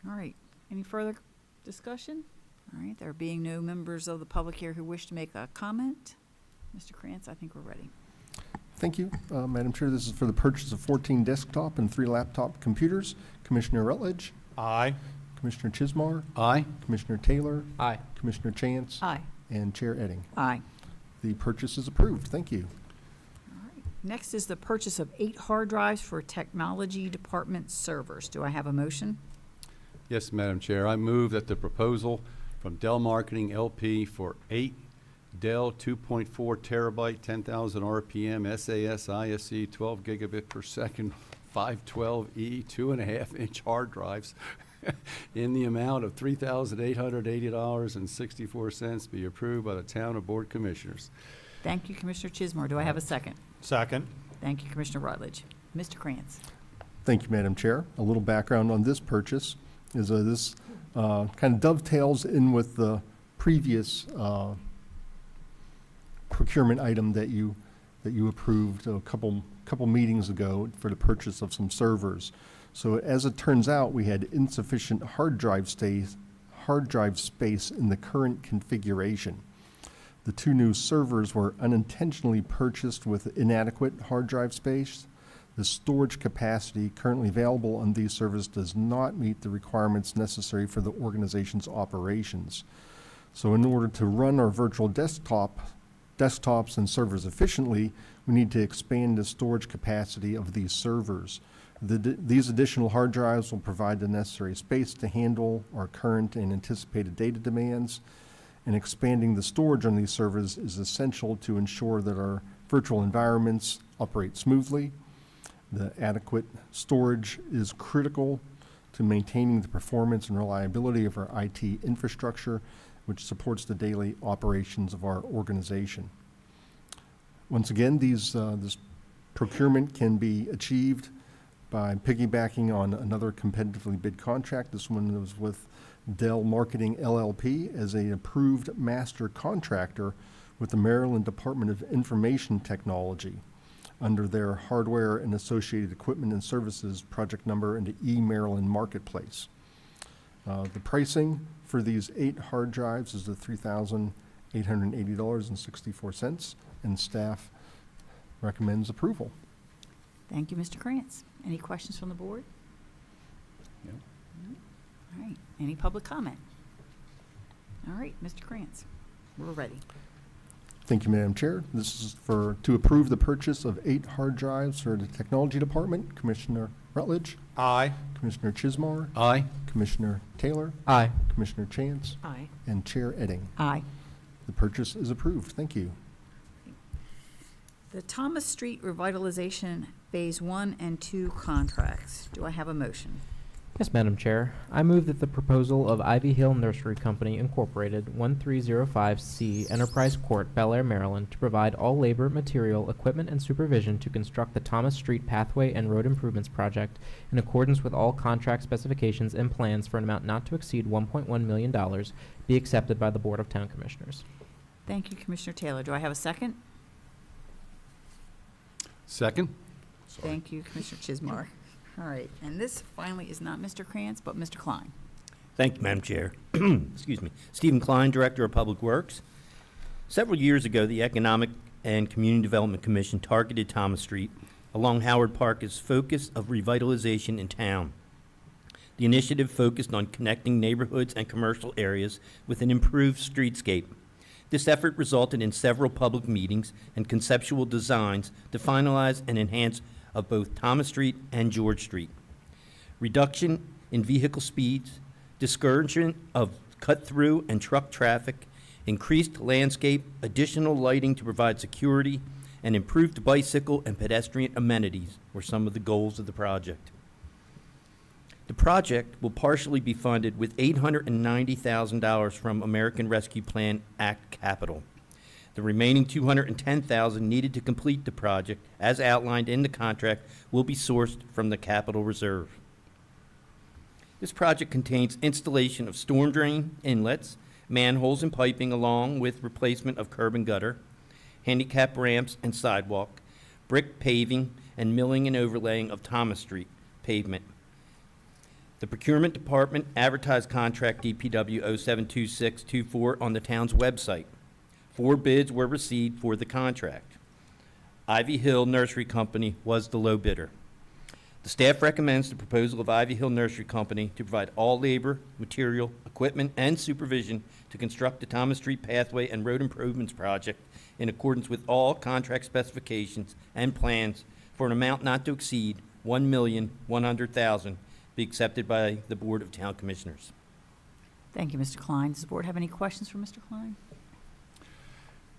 All right. Any further discussion? All right. There being no members of the public here who wish to make a comment, Mr. Krantz, I think we're ready. Thank you, Madam Chair. This is for the purchase of 14 desktop and 3 laptop computers. Commissioner Rutledge, Aye. Commissioner Chismar, Aye. Commissioner Taylor, Aye. Commissioner Chance, Aye. and Chair Edding. Aye. The purchase is approved. Thank you. All right. Next is the purchase of 8 hard drives for technology department servers. Do I have a motion? Yes, Madam Chair. I move that the proposal from Dell Marketing LP for 8 Dell 2.4 terabyte, 10,000 RPM SAS ISE 12 gigabit per second 512E 2.5-inch hard drives in the amount of $3,880.64 be approved by the Town of Board Commissioners. Thank you, Commissioner Chismar. Do I have a second? Second. Thank you, Commissioner Rutledge. Mr. Krantz. Thank you, Madam Chair. A little background on this purchase is this kind of dovetails in with the previous procurement item that you approved a couple meetings ago for the purchase of some servers. So as it turns out, we had insufficient hard drive space in the current configuration. The 2 new servers were unintentionally purchased with inadequate hard drive space. The storage capacity currently available on these servers does not meet the requirements necessary for the organization's operations. So in order to run our virtual desktops and servers efficiently, we need to expand the storage capacity of these servers. These additional hard drives will provide the necessary space to handle our current and anticipated data demands, and expanding the storage on these servers is essential to ensure that our virtual environments operate smoothly. The adequate storage is critical to maintaining the performance and reliability of our IT infrastructure, which supports the daily operations of our organization. Once again, this procurement can be achieved by piggybacking on another competitively bid contract. This one was with Dell Marketing LLP as an approved master contractor with the Maryland Department of Information Technology under their hardware and associated equipment and services project number in the eMaryland Marketplace. The pricing for these 8 hard drives is the $3,880.64, and staff recommends approval. Thank you, Mr. Krantz. Any questions from the board? No. All right, any public comment? All right, Mr. Krantz, we're ready. Thank you, Madam Chair. This is to approve the purchase of 8 hard drives for the Technology Department. Commissioner Rutledge, Aye. Commissioner Chismar, Aye. Commissioner Taylor, Aye. Commissioner Chance, Aye. and Chair Edding. Aye. The purchase is approved. Thank you. The Thomas Street Revitalization Phase 1 and 2 contracts. Do I have a motion? Yes, Madam Chair. I move that the proposal of Ivy Hill Nursery Company Incorporated, 1305C Enterprise Court, Bel Air, Maryland, to provide all labor, material, equipment, and supervision to construct the Thomas Street Pathway and Road Improvements Project in accordance with all contract specifications and plans for an amount not to exceed $1.1 million be accepted by the Board of Town Commissioners. Thank you, Commissioner Taylor. Do I have a second? Second? Thank you, Commissioner Chismar. All right, and this finally is not Mr. Krantz, but Mr. Klein. Thank you, Madam Chair. Excuse me. Stephen Klein, Director of Public Works. Several years ago, the Economic and Community Development Commission targeted Thomas Street along Howard Park as focus of revitalization in town. The initiative focused on connecting neighborhoods and commercial areas with an improved streetscape. This effort resulted in several public meetings and conceptual designs to finalize and enhance of both Thomas Street and George Street. Reduction in vehicle speeds, discouragement of cut-through and truck traffic, increased landscape, additional lighting to provide security, and improved bicycle and pedestrian amenities were some of the goals of the project. The project will partially be funded with $890,000 from American Rescue Plan Act capital. The remaining $210,000 needed to complete the project, as outlined in the contract, will be sourced from the capital reserve. This project contains installation of storm drain inlets, manholes and piping, along with replacement of curb and gutter, handicap ramps and sidewalk, brick paving, and milling and overlaying of Thomas Street pavement. The procurement department advertised contract DPW 072624 on the town's website. 4 bids were received for the contract. Ivy Hill Nursery Company was the low bidder. The staff recommends the proposal of Ivy Hill Nursery Company to provide all labor, material, equipment, and supervision to construct the Thomas Street Pathway and Road Improvements Project in accordance with all contract specifications and plans for an amount not to exceed $1,100,000 be accepted by the Board of Town Commissioners. Thank you, Mr. Klein. Does the board have any questions for Mr. Klein?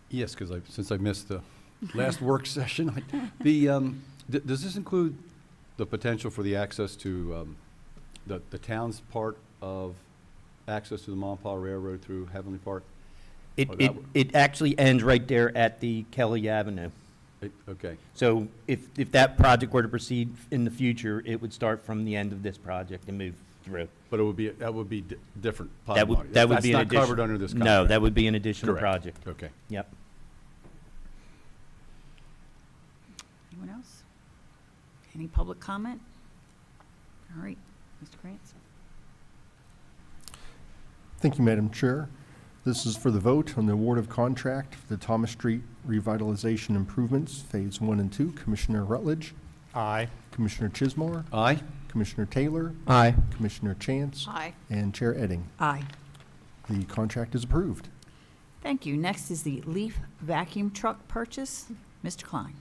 Yes, because since I missed the last work session, does this include the potential for the access to the town's part of access to the Monpont Railroad through Heavenly Park? It actually ends right there at the Kelly Avenue. Okay. So if that project were to proceed in the future, it would start from the end of this project and move through. But that would be different. That would be an That's not addition. covered under this contract. No, that would be an additional Correct. project. Okay. Yep. Anyone else? Any public comment? All right, Mr. Krantz. Thank you, Madam Chair. This is for the vote on the award of contract for the Thomas Street Revitalization Improvements, Phase 1 and 2. Commissioner Rutledge, Aye. Commissioner Chismar, Aye. Commissioner Taylor, Aye. Commissioner Chance, Aye. and Chair Edding. Aye. The contract is approved. Thank you. Next is the leaf vacuum truck purchase. Mr. Klein.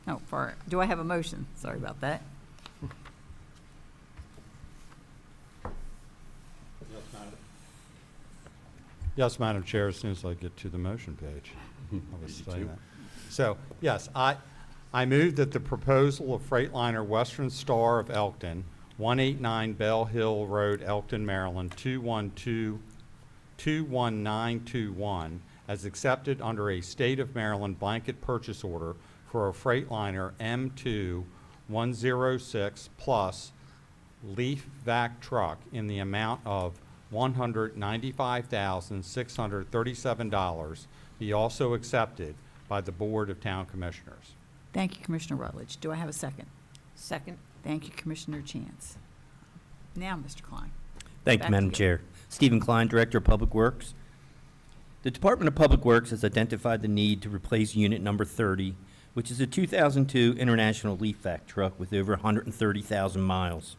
Oh, do I have a motion? Sorry about that. Yes, Madam Chair, as soon as I get to the motion page. I was Me saying too. that. So, yes, I move that the proposal of Freightliner Western Star of Elkton, 189 Bell Hill Road, Elkton, Maryland, 21921, as accepted under a State of Maryland blanket purchase order for a Freightliner M2-106 plus leaf vac truck in the amount of $195,637 be also accepted by the Board of Town Commissioners. Thank you, Commissioner Rutledge. Do I have a second? Second. Thank you, Commissioner Chance. Now, Mr. Klein. Thank Back you, to Madam you. Chair. Stephen Klein, Director of Public Works. The Department of Public Works has identified the need to replace Unit Number 30 which is a 2002 International Leaf Vac truck with over 130,000 miles.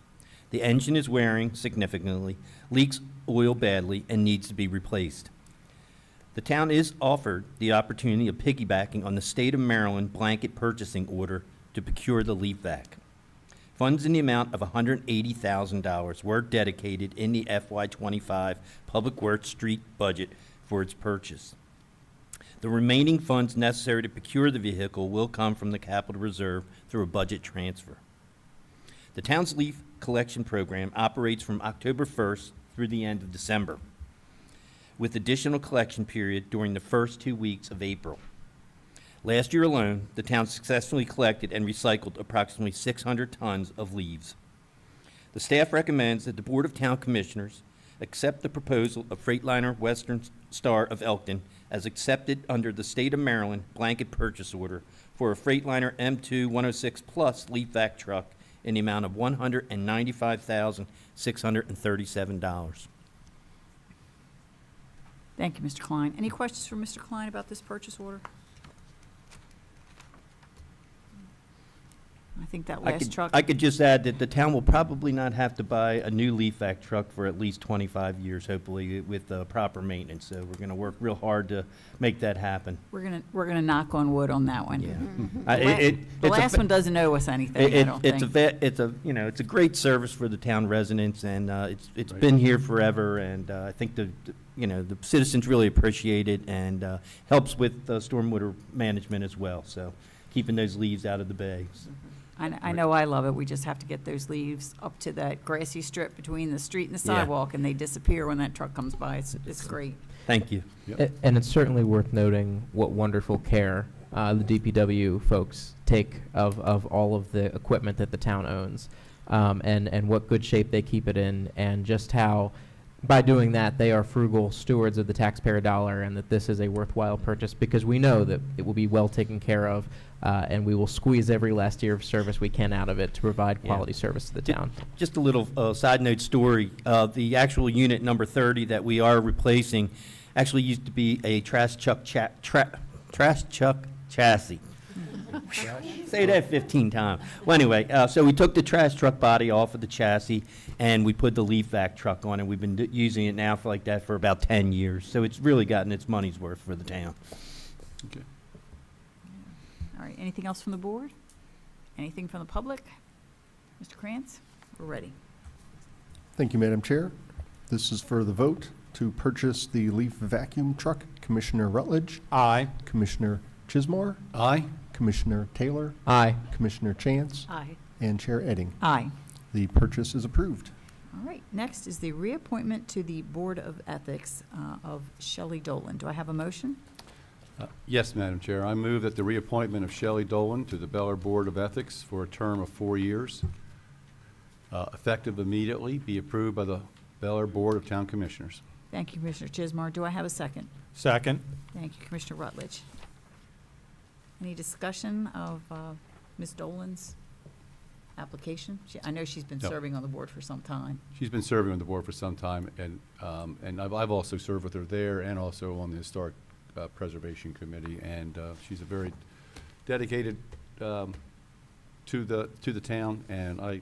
The engine is wearing significantly, leaks oil badly, and needs to be replaced. The town is offered the opportunity of piggybacking on the state of Maryland blanket purchasing order to procure the Leaf Vac. Funds in the amount of $180,000 were dedicated in the FY25 Public Works Street budget for its purchase. The remaining funds necessary to procure the vehicle will come from the capital reserve through a budget transfer. The town's leaf collection program operates from October 1st through the end of December, with additional collection period during the first 2 weeks of April. Last year alone, the town successfully collected and recycled approximately 600 tons of leaves. The staff recommends that the Board of Town Commissioners accept the proposal of Freightliner Western Star of Elkton as accepted under the State of Maryland blanket purchase order for a Freightliner M2 106 Plus Leaf Vac truck in the amount of $195,637. Thank you, Mr. Klein. Any questions for Mr. Klein about this purchase order? I think that last truck. I could just add that the town will probably not have to buy a new Leaf Vac truck for at least 25 years, hopefully, with proper maintenance. So we're going to work real hard to make that happen. We're gonna knock on wood on that one. Yeah. The last one doesn't owe us anything, I don't think. It's a great service for the town residents, and it's been here forever, and I think the citizens really appreciate it, and helps with stormwater management as well, so keeping those leaves out of the bay. I know I love it. We just have to get those leaves up to that grassy strip between the street and the Yeah. sidewalk, and they disappear when that truck comes by. It's great. Thank you. And it's certainly worth noting what wonderful care the DPW folks take of all of the equipment that the town owns, and what good shape they keep it in, and just how, by doing that, they are frugal stewards of the taxpayer dollar, and that this is a worthwhile purchase because we know that it will be well taken care of, and we will squeeze every last year of service we can out of it to provide quality service to the town. Just a little side note story. The actual unit number 30 that we are replacing actually used to be a trash truck chassis. Say that 15 times. Well, anyway, so we took the trash truck body off of the chassis, and we put the Leaf Vac truck on it. We've been using it now for like that for about 10 years. So it's really gotten its money's worth for the town. Okay. All right, anything else from the board? Anything from the public? Mr. Krantz, we're ready. Thank you, Madam Chair. This is for the vote to purchase the leaf vacuum truck. Commissioner Rutledge, Aye. Commissioner Chismar, Aye. Commissioner Taylor, Aye. Commissioner Chance, Aye. and Chair Edding. Aye. The purchase is approved. All right, next is the reappointment to the Board of Ethics of Shelley Dolan. Do I have a motion? Yes, Madam Chair. I move that the reappointment of Shelley Dolan to the Bel Air Board of Ethics for a term of 4 years, effective immediately, be approved by the Bel Air Board of Town Commissioners. Thank you, Commissioner Chismar. Do I have a second? Second. Thank you, Commissioner Rutledge. Any discussion of Ms. Dolan's application? I know she's been No. serving on the board for some time. She's been serving on the board for some time, and I've also served with her there and also on the Historic Preservation Committee, and she's a very dedicated to the town, and I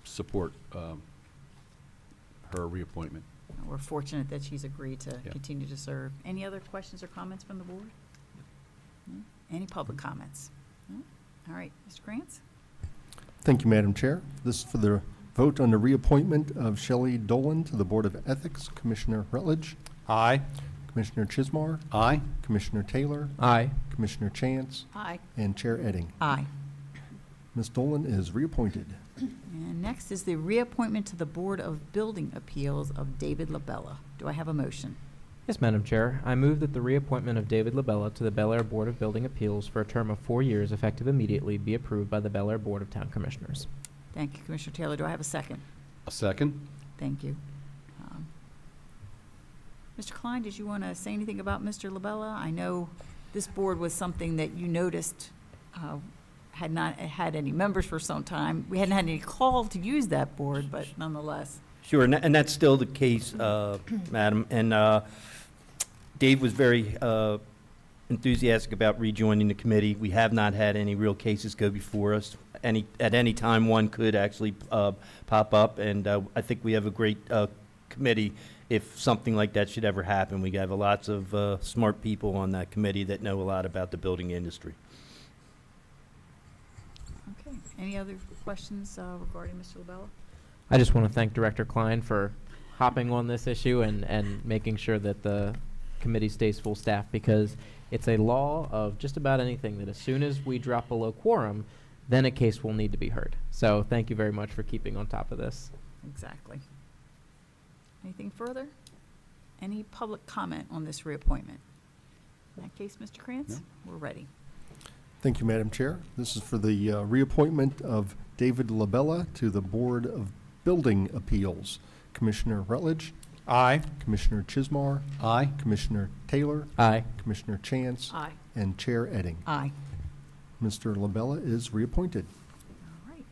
support her reappointment. We're fortunate that she's agreed to Yeah. continue to serve. Any other questions or comments from the board? No? Any public comments? No? All right, Mr. Krantz? Thank you, Madam Chair. This is for the vote on the reappointment of Shelley Dolan to the Board of Ethics. Commissioner Rutledge, Aye. Commissioner Chismar, Aye. Commissioner Taylor, Aye. Commissioner Chance, Aye. and Chair Edding. Aye. Ms. Dolan is reappointed. And next is the reappointment to the Board of Building Appeals of David LaBella. Do I have a motion? Yes, Madam Chair. I move that the reappointment of David LaBella to the Bel Air Board of Building Appeals for a term of 4 years, effective immediately, be approved by the Bel Air Board of Town Commissioners. Thank you, Commissioner Taylor. Do I have a second? A second? Thank you. Mr. Klein, did you want to say anything about Mr. LaBella? I know this board was something that you noticed had not had any members for some time. We hadn't had any call to use that board, but nonetheless. Sure, and that's still the case, Madam. And Dave was very enthusiastic about rejoining the committee. We have not had any real cases go before us. At any time, one could actually pop up, and I think we have a great committee if something like that should ever happen. We have lots of smart people on that committee that know a lot about the building industry. Okay. Any other questions regarding Mr. LaBella? I just want to thank Director Klein for hopping on this issue and making sure that the committee stays full staff, because it's a law of just about anything that as soon as we drop below quorum, then a case will need to be heard. So thank you very much for keeping on top of this. Exactly. Anything further? Any public comment on this reappointment? In that case, Mr. Krantz, we're ready. Thank you, Madam Chair. This is for the reappointment of David LaBella to the Board of Building Appeals. Commissioner Rutledge, Aye. Commissioner Chismar, Aye. Commissioner Taylor, Aye. Commissioner Chance, Aye. and Chair Edding. Aye. Mr. LaBella is reappointed. All right.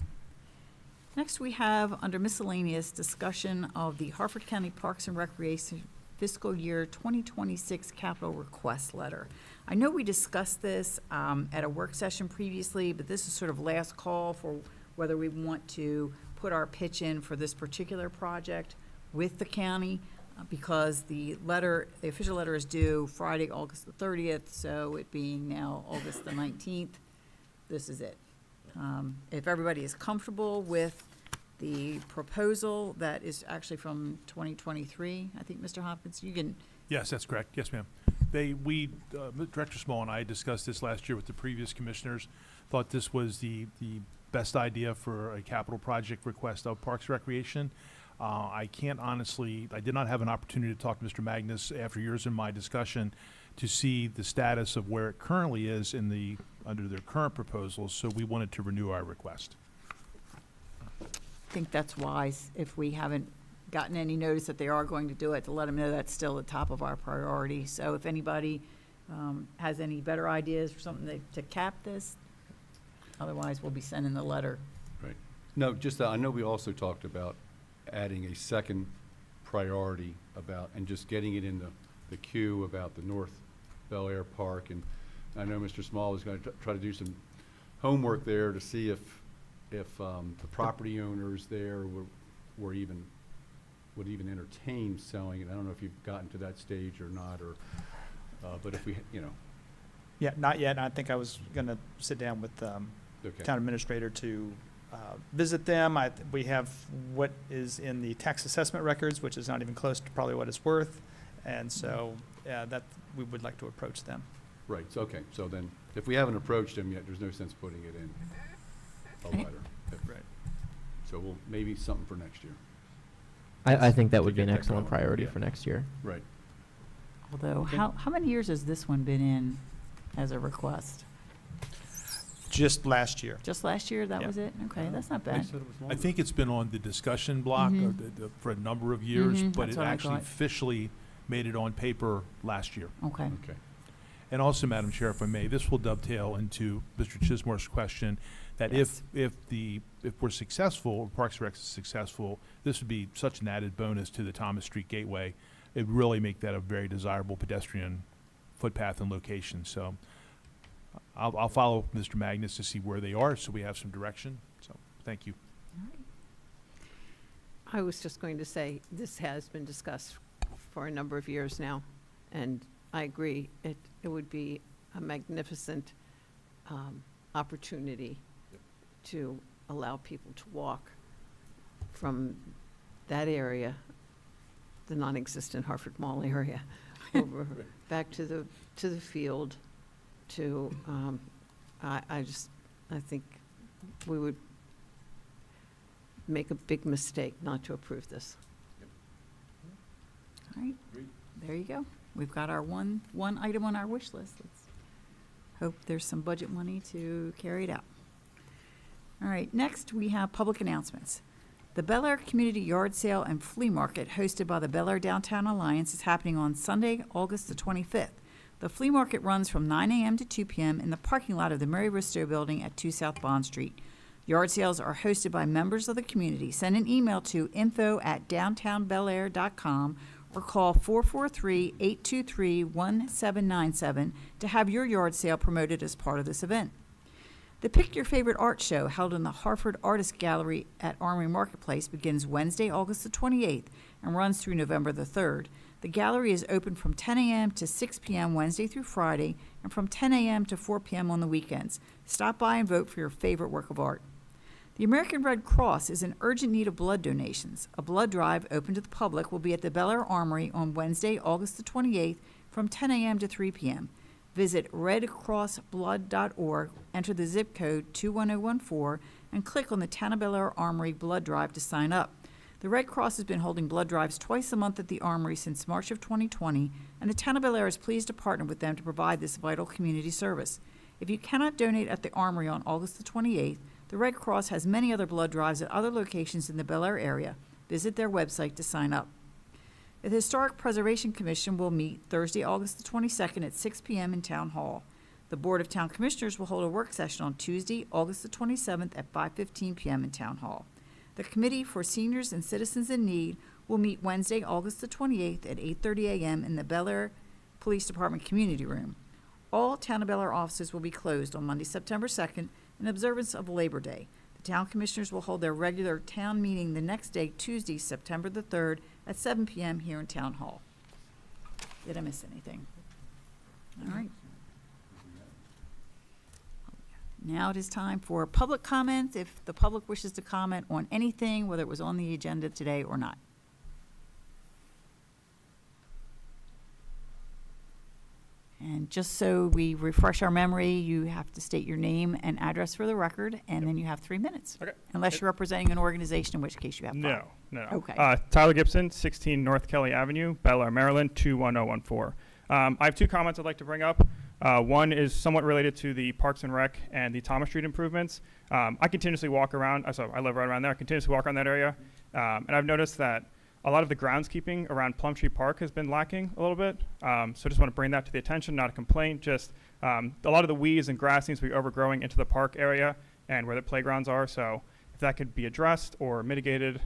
Next, we have under miscellaneous discussion of the Harford County Parks and Recreation fiscal year 2026 capital request letter. I know we discussed this at a work session previously, but this is sort of last call for whether we want to put our pitch in for this particular project with the county, because the official letter is due Friday, August the 30th, so it being now August the 19th, this is it. If everybody is comfortable with the proposal that is actually from 2023, I think, Mr. Hopkins, you can, Yes, that's correct. Yes, ma'am. Director Small and I discussed this last year with the previous commissioners, thought this was the best idea for a capital project request of Parks Recreation. I did not have an opportunity to talk to Mr. Magnus after years in my discussion to see the status of where it currently is under their current proposals, so we wanted to renew our request. think that's wise if we haven't gotten any notice that they are going to do it, to let them know that's still the top of our priority. So if anybody has any better ideas for something to cap this, otherwise we'll be sending the letter. Right. No, just, I know we also talked about adding a second priority and just getting it in the queue about the North Bel Air Park. And I know Mr. Small is going to try to do some homework there to see if the property owners there would even entertain selling it. I don't know if you've gotten to that stage or not, but if we, Yeah, not yet. I think I was going to sit down with okay. town administrator to visit them. We have what is in the tax assessment records, which is not even close to probably what it's worth. And so that we would like to approach them. Right, so, okay, so then, if we haven't approached them yet, there's no sense putting it in a letter. Right. So maybe something for next year. I think that would To be an get that excellent going, priority yeah. for next year. Right. Although, Okay. how many years has this one been in as a request? Just last year. Just last year, that Yeah. was it? Okay, that's not They bad. said it was I longer. think it's been on the discussion block Mhm. for a number of years, Mhm, but that's it what I actually thought. officially made it on paper last year. Okay. Okay. And also, Madam Chair, if I may, this will dovetail into Mr. Chismore's question, that Yes. if we're successful, or Parks and Rec is successful, this would be such an added bonus to the Thomas Street Gateway. It'd really make that a very desirable pedestrian footpath and location. So I'll follow Mr. Magnus to see where they are, so we have some direction. So, thank you. I was just going to say, this has been discussed for a number of years now, and I agree, it would be a magnificent opportunity to allow people to walk from that area, the non-existent Hartford Mall area, over back to the field, to, I think we would make a big mistake not to approve this. All right, there you go. We've got our one item on our wish list. Let's hope there's some budget money to carry it out. All right, next we have public announcements. The Bel Air Community Yard Sale and Flea Market hosted by the Bel Air Downtown Alliance is happening on Sunday, August the 25th. The flea market runs from 9 a.m. to 2 p.m. in the parking lot of the Mary Risto Building at 2 South Bond Street. Yard sales are hosted by members of the community. Send an email to info@downtownbelair.com or call 443-823-1797 to have your yard sale promoted as part of this event. The Pick Your Favorite Art Show, held in the Hartford Artist Gallery at Armory Marketplace, begins Wednesday, August the 28th, and runs through November the 3rd. The gallery is open from 10 a.m. to 6 p.m. Wednesday through Friday, and from 10 a.m. to 4 p.m. on the weekends. Stop by and vote for your favorite work of art. The American Red Cross is in urgent need of blood donations. A blood drive open to the public will be at the Bel Air Armory on Wednesday, August the 28th, from 10 a.m. to 3 p.m. Visit redcrossblood.org, enter the zip code 21014, and click on the Town of Bel Air Armory Blood Drive to sign up. The Red Cross has been holding blood drives twice a month at the Armory since March of 2020, and the Town of Bel Air is pleased to partner with them to provide this vital community service. If you cannot donate at the Armory on August the 28th, the Red Cross has many other blood drives at other locations in the Bel Air area. Visit their website to sign up. The Historic Preservation Commission will meet Thursday, August the 22nd at 6 p.m. in Town Hall. The Board of Town Commissioners will hold a work session on Tuesday, August the 27th at 5:15 p.m. in Town Hall. The Committee for Seniors and Citizens in Need will meet Wednesday, August the 28th at 8:30 a.m. in the Bel Air Police Department Community Room. All Town of Bel Air offices will be closed on Monday, September 2nd in observance of Labor Day. The Town Commissioners will hold their regular town meeting the next day, Tuesday, September the 3rd at 7 p.m. here in Town Hall. Did I miss anything? All right. Now it is time for public comments, if the public wishes to comment on anything, whether it was on the agenda today or not. And just so we refresh our memory, you have to state your name and address for the record, and then you have 3 minutes. Okay. Unless you're representing an organization, in which case you have 5. No. Okay. Tyler Gibson, 16 North Kelly Avenue, Bel Air, Maryland, 21014. I have 2 comments I'd like to bring up. One is somewhat related to the Parks and Rec and the Thomas Street improvements. I continuously walk around, so I live right around there, I continuously walk around that area, and I've noticed that a lot of the groundskeeping around Plum Tree Park has been lacking a little bit. So I just want to bring that to the attention, not a complaint, just a lot of the weeds and grass seems to be overgrowing into the park area and where the playgrounds are. So if that could be addressed or mitigated,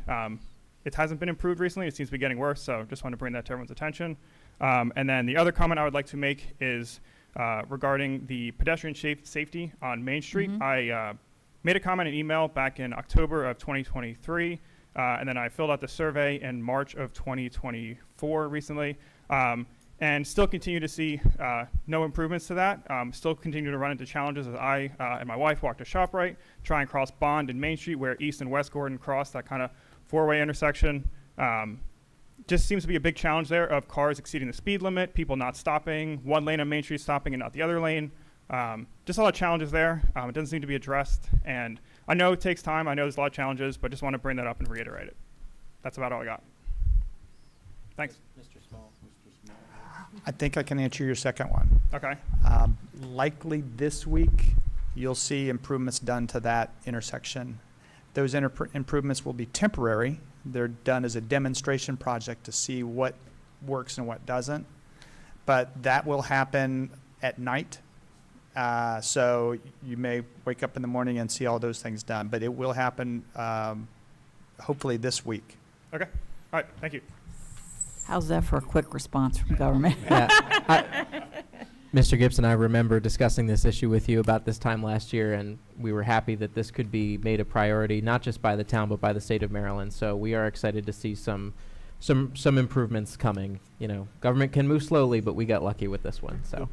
it hasn't been improved recently. It seems to be getting worse. So just want to bring that to everyone's attention. And then the other comment I would like to make is regarding the pedestrian safety on Main Street. I made a comment in email back in October of 2023. And then I filled out the survey in March of 2024 recently, and still continue to see no improvements to that. Still continue to run into challenges as I and my wife walk to ShopRite, try and cross Bond and Main Street where East and West Gordon cross, that kind of 4-way intersection. Just seems to be a big challenge there of cars exceeding the speed limit, people not stopping, one lane on Main Street stopping and not the other lane. Just a lot of challenges there. It doesn't seem to be addressed, and I know it takes time. I know there's a lot of challenges, but just want to bring that up and reiterate it. That's about all I got. Thanks. Mr. Small. I think I can answer your second one. Okay. Likely this week, you'll see improvements done to that intersection. Those improvements will be temporary. They're done as a demonstration project to see what works and what doesn't. But that will happen at night. So you may wake up in the morning and see all those things done, but it will happen hopefully this week. Okay. All right. Thank you. How's that for a quick response from government? Mr. Gibson, I remember discussing this issue with you about this time last year, and we were happy that this could be made a priority, not just by the town, but by the state of Maryland. So we are excited to see some improvements coming. You know, government can move slowly, but we got lucky with this one. So.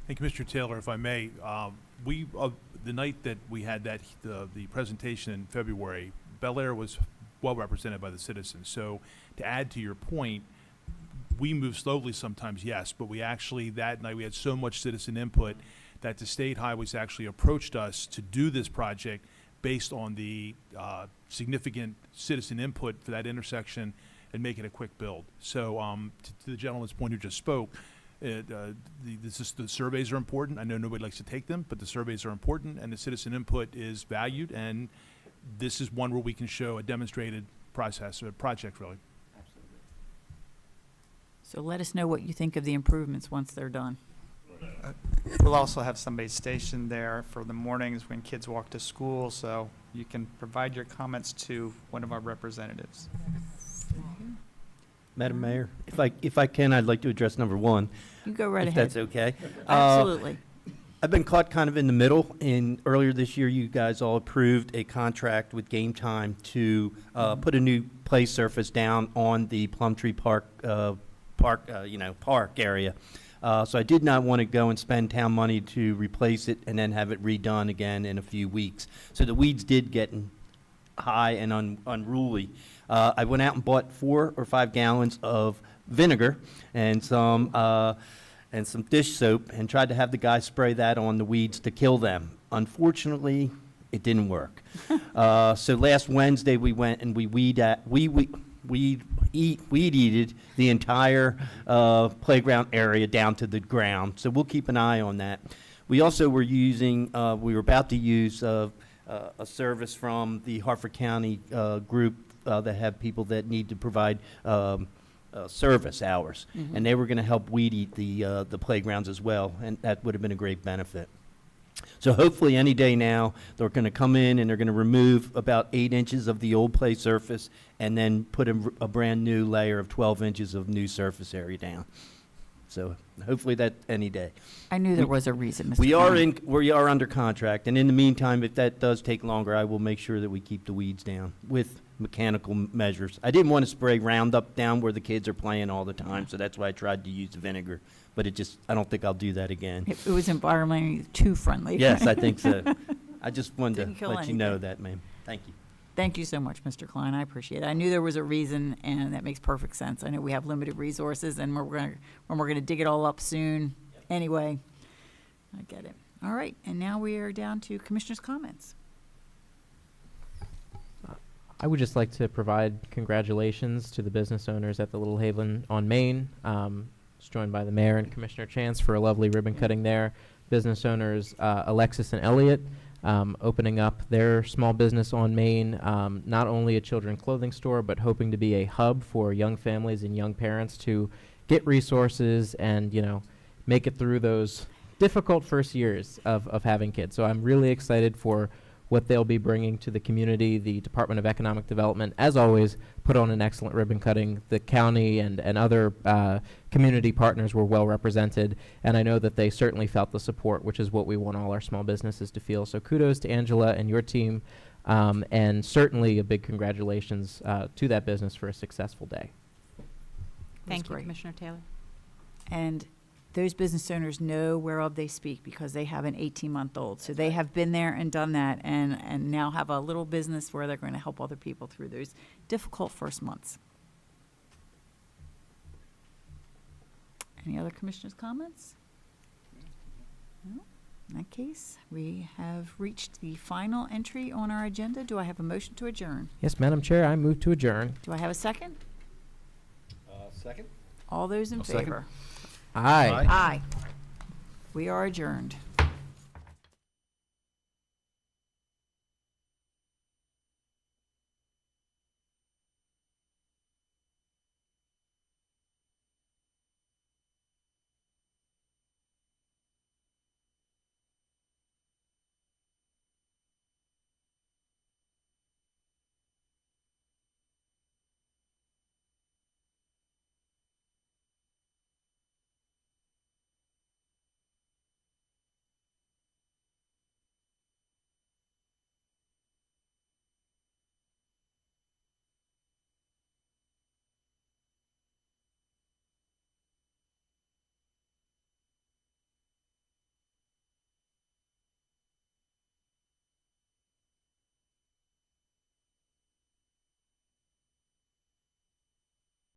Thank you, Mr. Taylor. If I may, the night that we had the presentation in February, Bel Air was well represented by the citizens. So to add to your point, we move slowly sometimes, yes, but we actually, that night, we had so much citizen input that the State Highways actually approached us to do this project based on the significant citizen input for that intersection and make it a quick build. So to the gentleman's point who just spoke, the surveys are important. I know nobody likes to take them, but the surveys are important, and the citizen input is valued, and this is one where we can show a demonstrated process, or a project, really. So let us know what you think of the improvements once they're done. We'll also have somebody stationed there for the mornings when kids walk to school, so you can provide your comments to one of our representatives. Madam Mayor, if I can, I'd like to address number one, You go right if ahead. that's okay. Absolutely. I've been caught kind of in the middle. Earlier this year, you guys all approved a contract with Game Time to put a new play surface down on the Plumtree Park area. So I did not want to go and spend town money to replace it and then have it redone again in a few weeks. So the weeds did get high and unruly. I went out and bought 4 or 5 gallons of vinegar and some dish soap and tried to have the guy spray that on the weeds to kill them. Unfortunately, it didn't work. So last Wednesday we went and we weed-eated the entire playground area down to the ground. So we'll keep an eye on that. We also were we were about to use a service from the Harford County group that have people that need to provide service hours, and they were going to help weed eat the playgrounds as well, and that would have been a great benefit. So hopefully any day now, they're going to come in and they're going to remove about 8 inches of the old play surface and then put a brand new layer of 12 inches of new surface area down. So hopefully that any day. I knew there was a reason, Mr. We Klein. we are under contract, and in the meantime, if that does take longer, I will make sure that we keep the weeds down with mechanical measures. I didn't want to spray Roundup down where the kids are playing all the time, so that's why I tried to use the vinegar. But I don't think I'll do that again. It was environmentally too friendly. Yes, I think so. I just wanted Didn't to kill let you know anything. that, ma'am. Thank you. Thank you so much, Mr. Klein. I appreciate it. I knew there was a reason, and that makes perfect sense. I know we have limited resources, and we're gonna dig it all up soon. Anyway, I get it. All right, and now we are down to commissioners' comments. I would just like to provide congratulations to the business owners at the Little Haven on Main. Just joined by the mayor and Commissioner Chance for a lovely ribbon cutting there. Business owners Alexis and Elliot opening up their small business on Main, not only a children's clothing store, but hoping to be a hub for young families and young parents to get resources and, make it through those difficult first years of having kids. So I'm really excited for what they'll be bringing to the community. The Department of Economic Development, as always, put on an excellent ribbon cutting. The county and other community partners were well represented, and I know that they certainly felt the support, which is what we want all our small businesses to feel. So kudos to Angela and your team, and certainly a big congratulations to that business for a successful day. Thank you, Commissioner Taylor. And those business owners know whereof they speak because they have an 18-month-old. So they have been there and done that and now have a little business where they're going to help other people through those difficult first months. Any other commissioners' comments? No? In that case, we have reached the final entry on our agenda. Do I have a motion to adjourn? Yes, Madam Chair, I move to adjourn. Do I have a second? Second? All those in I'll second. favor? Aye. Aye. We are adjourned.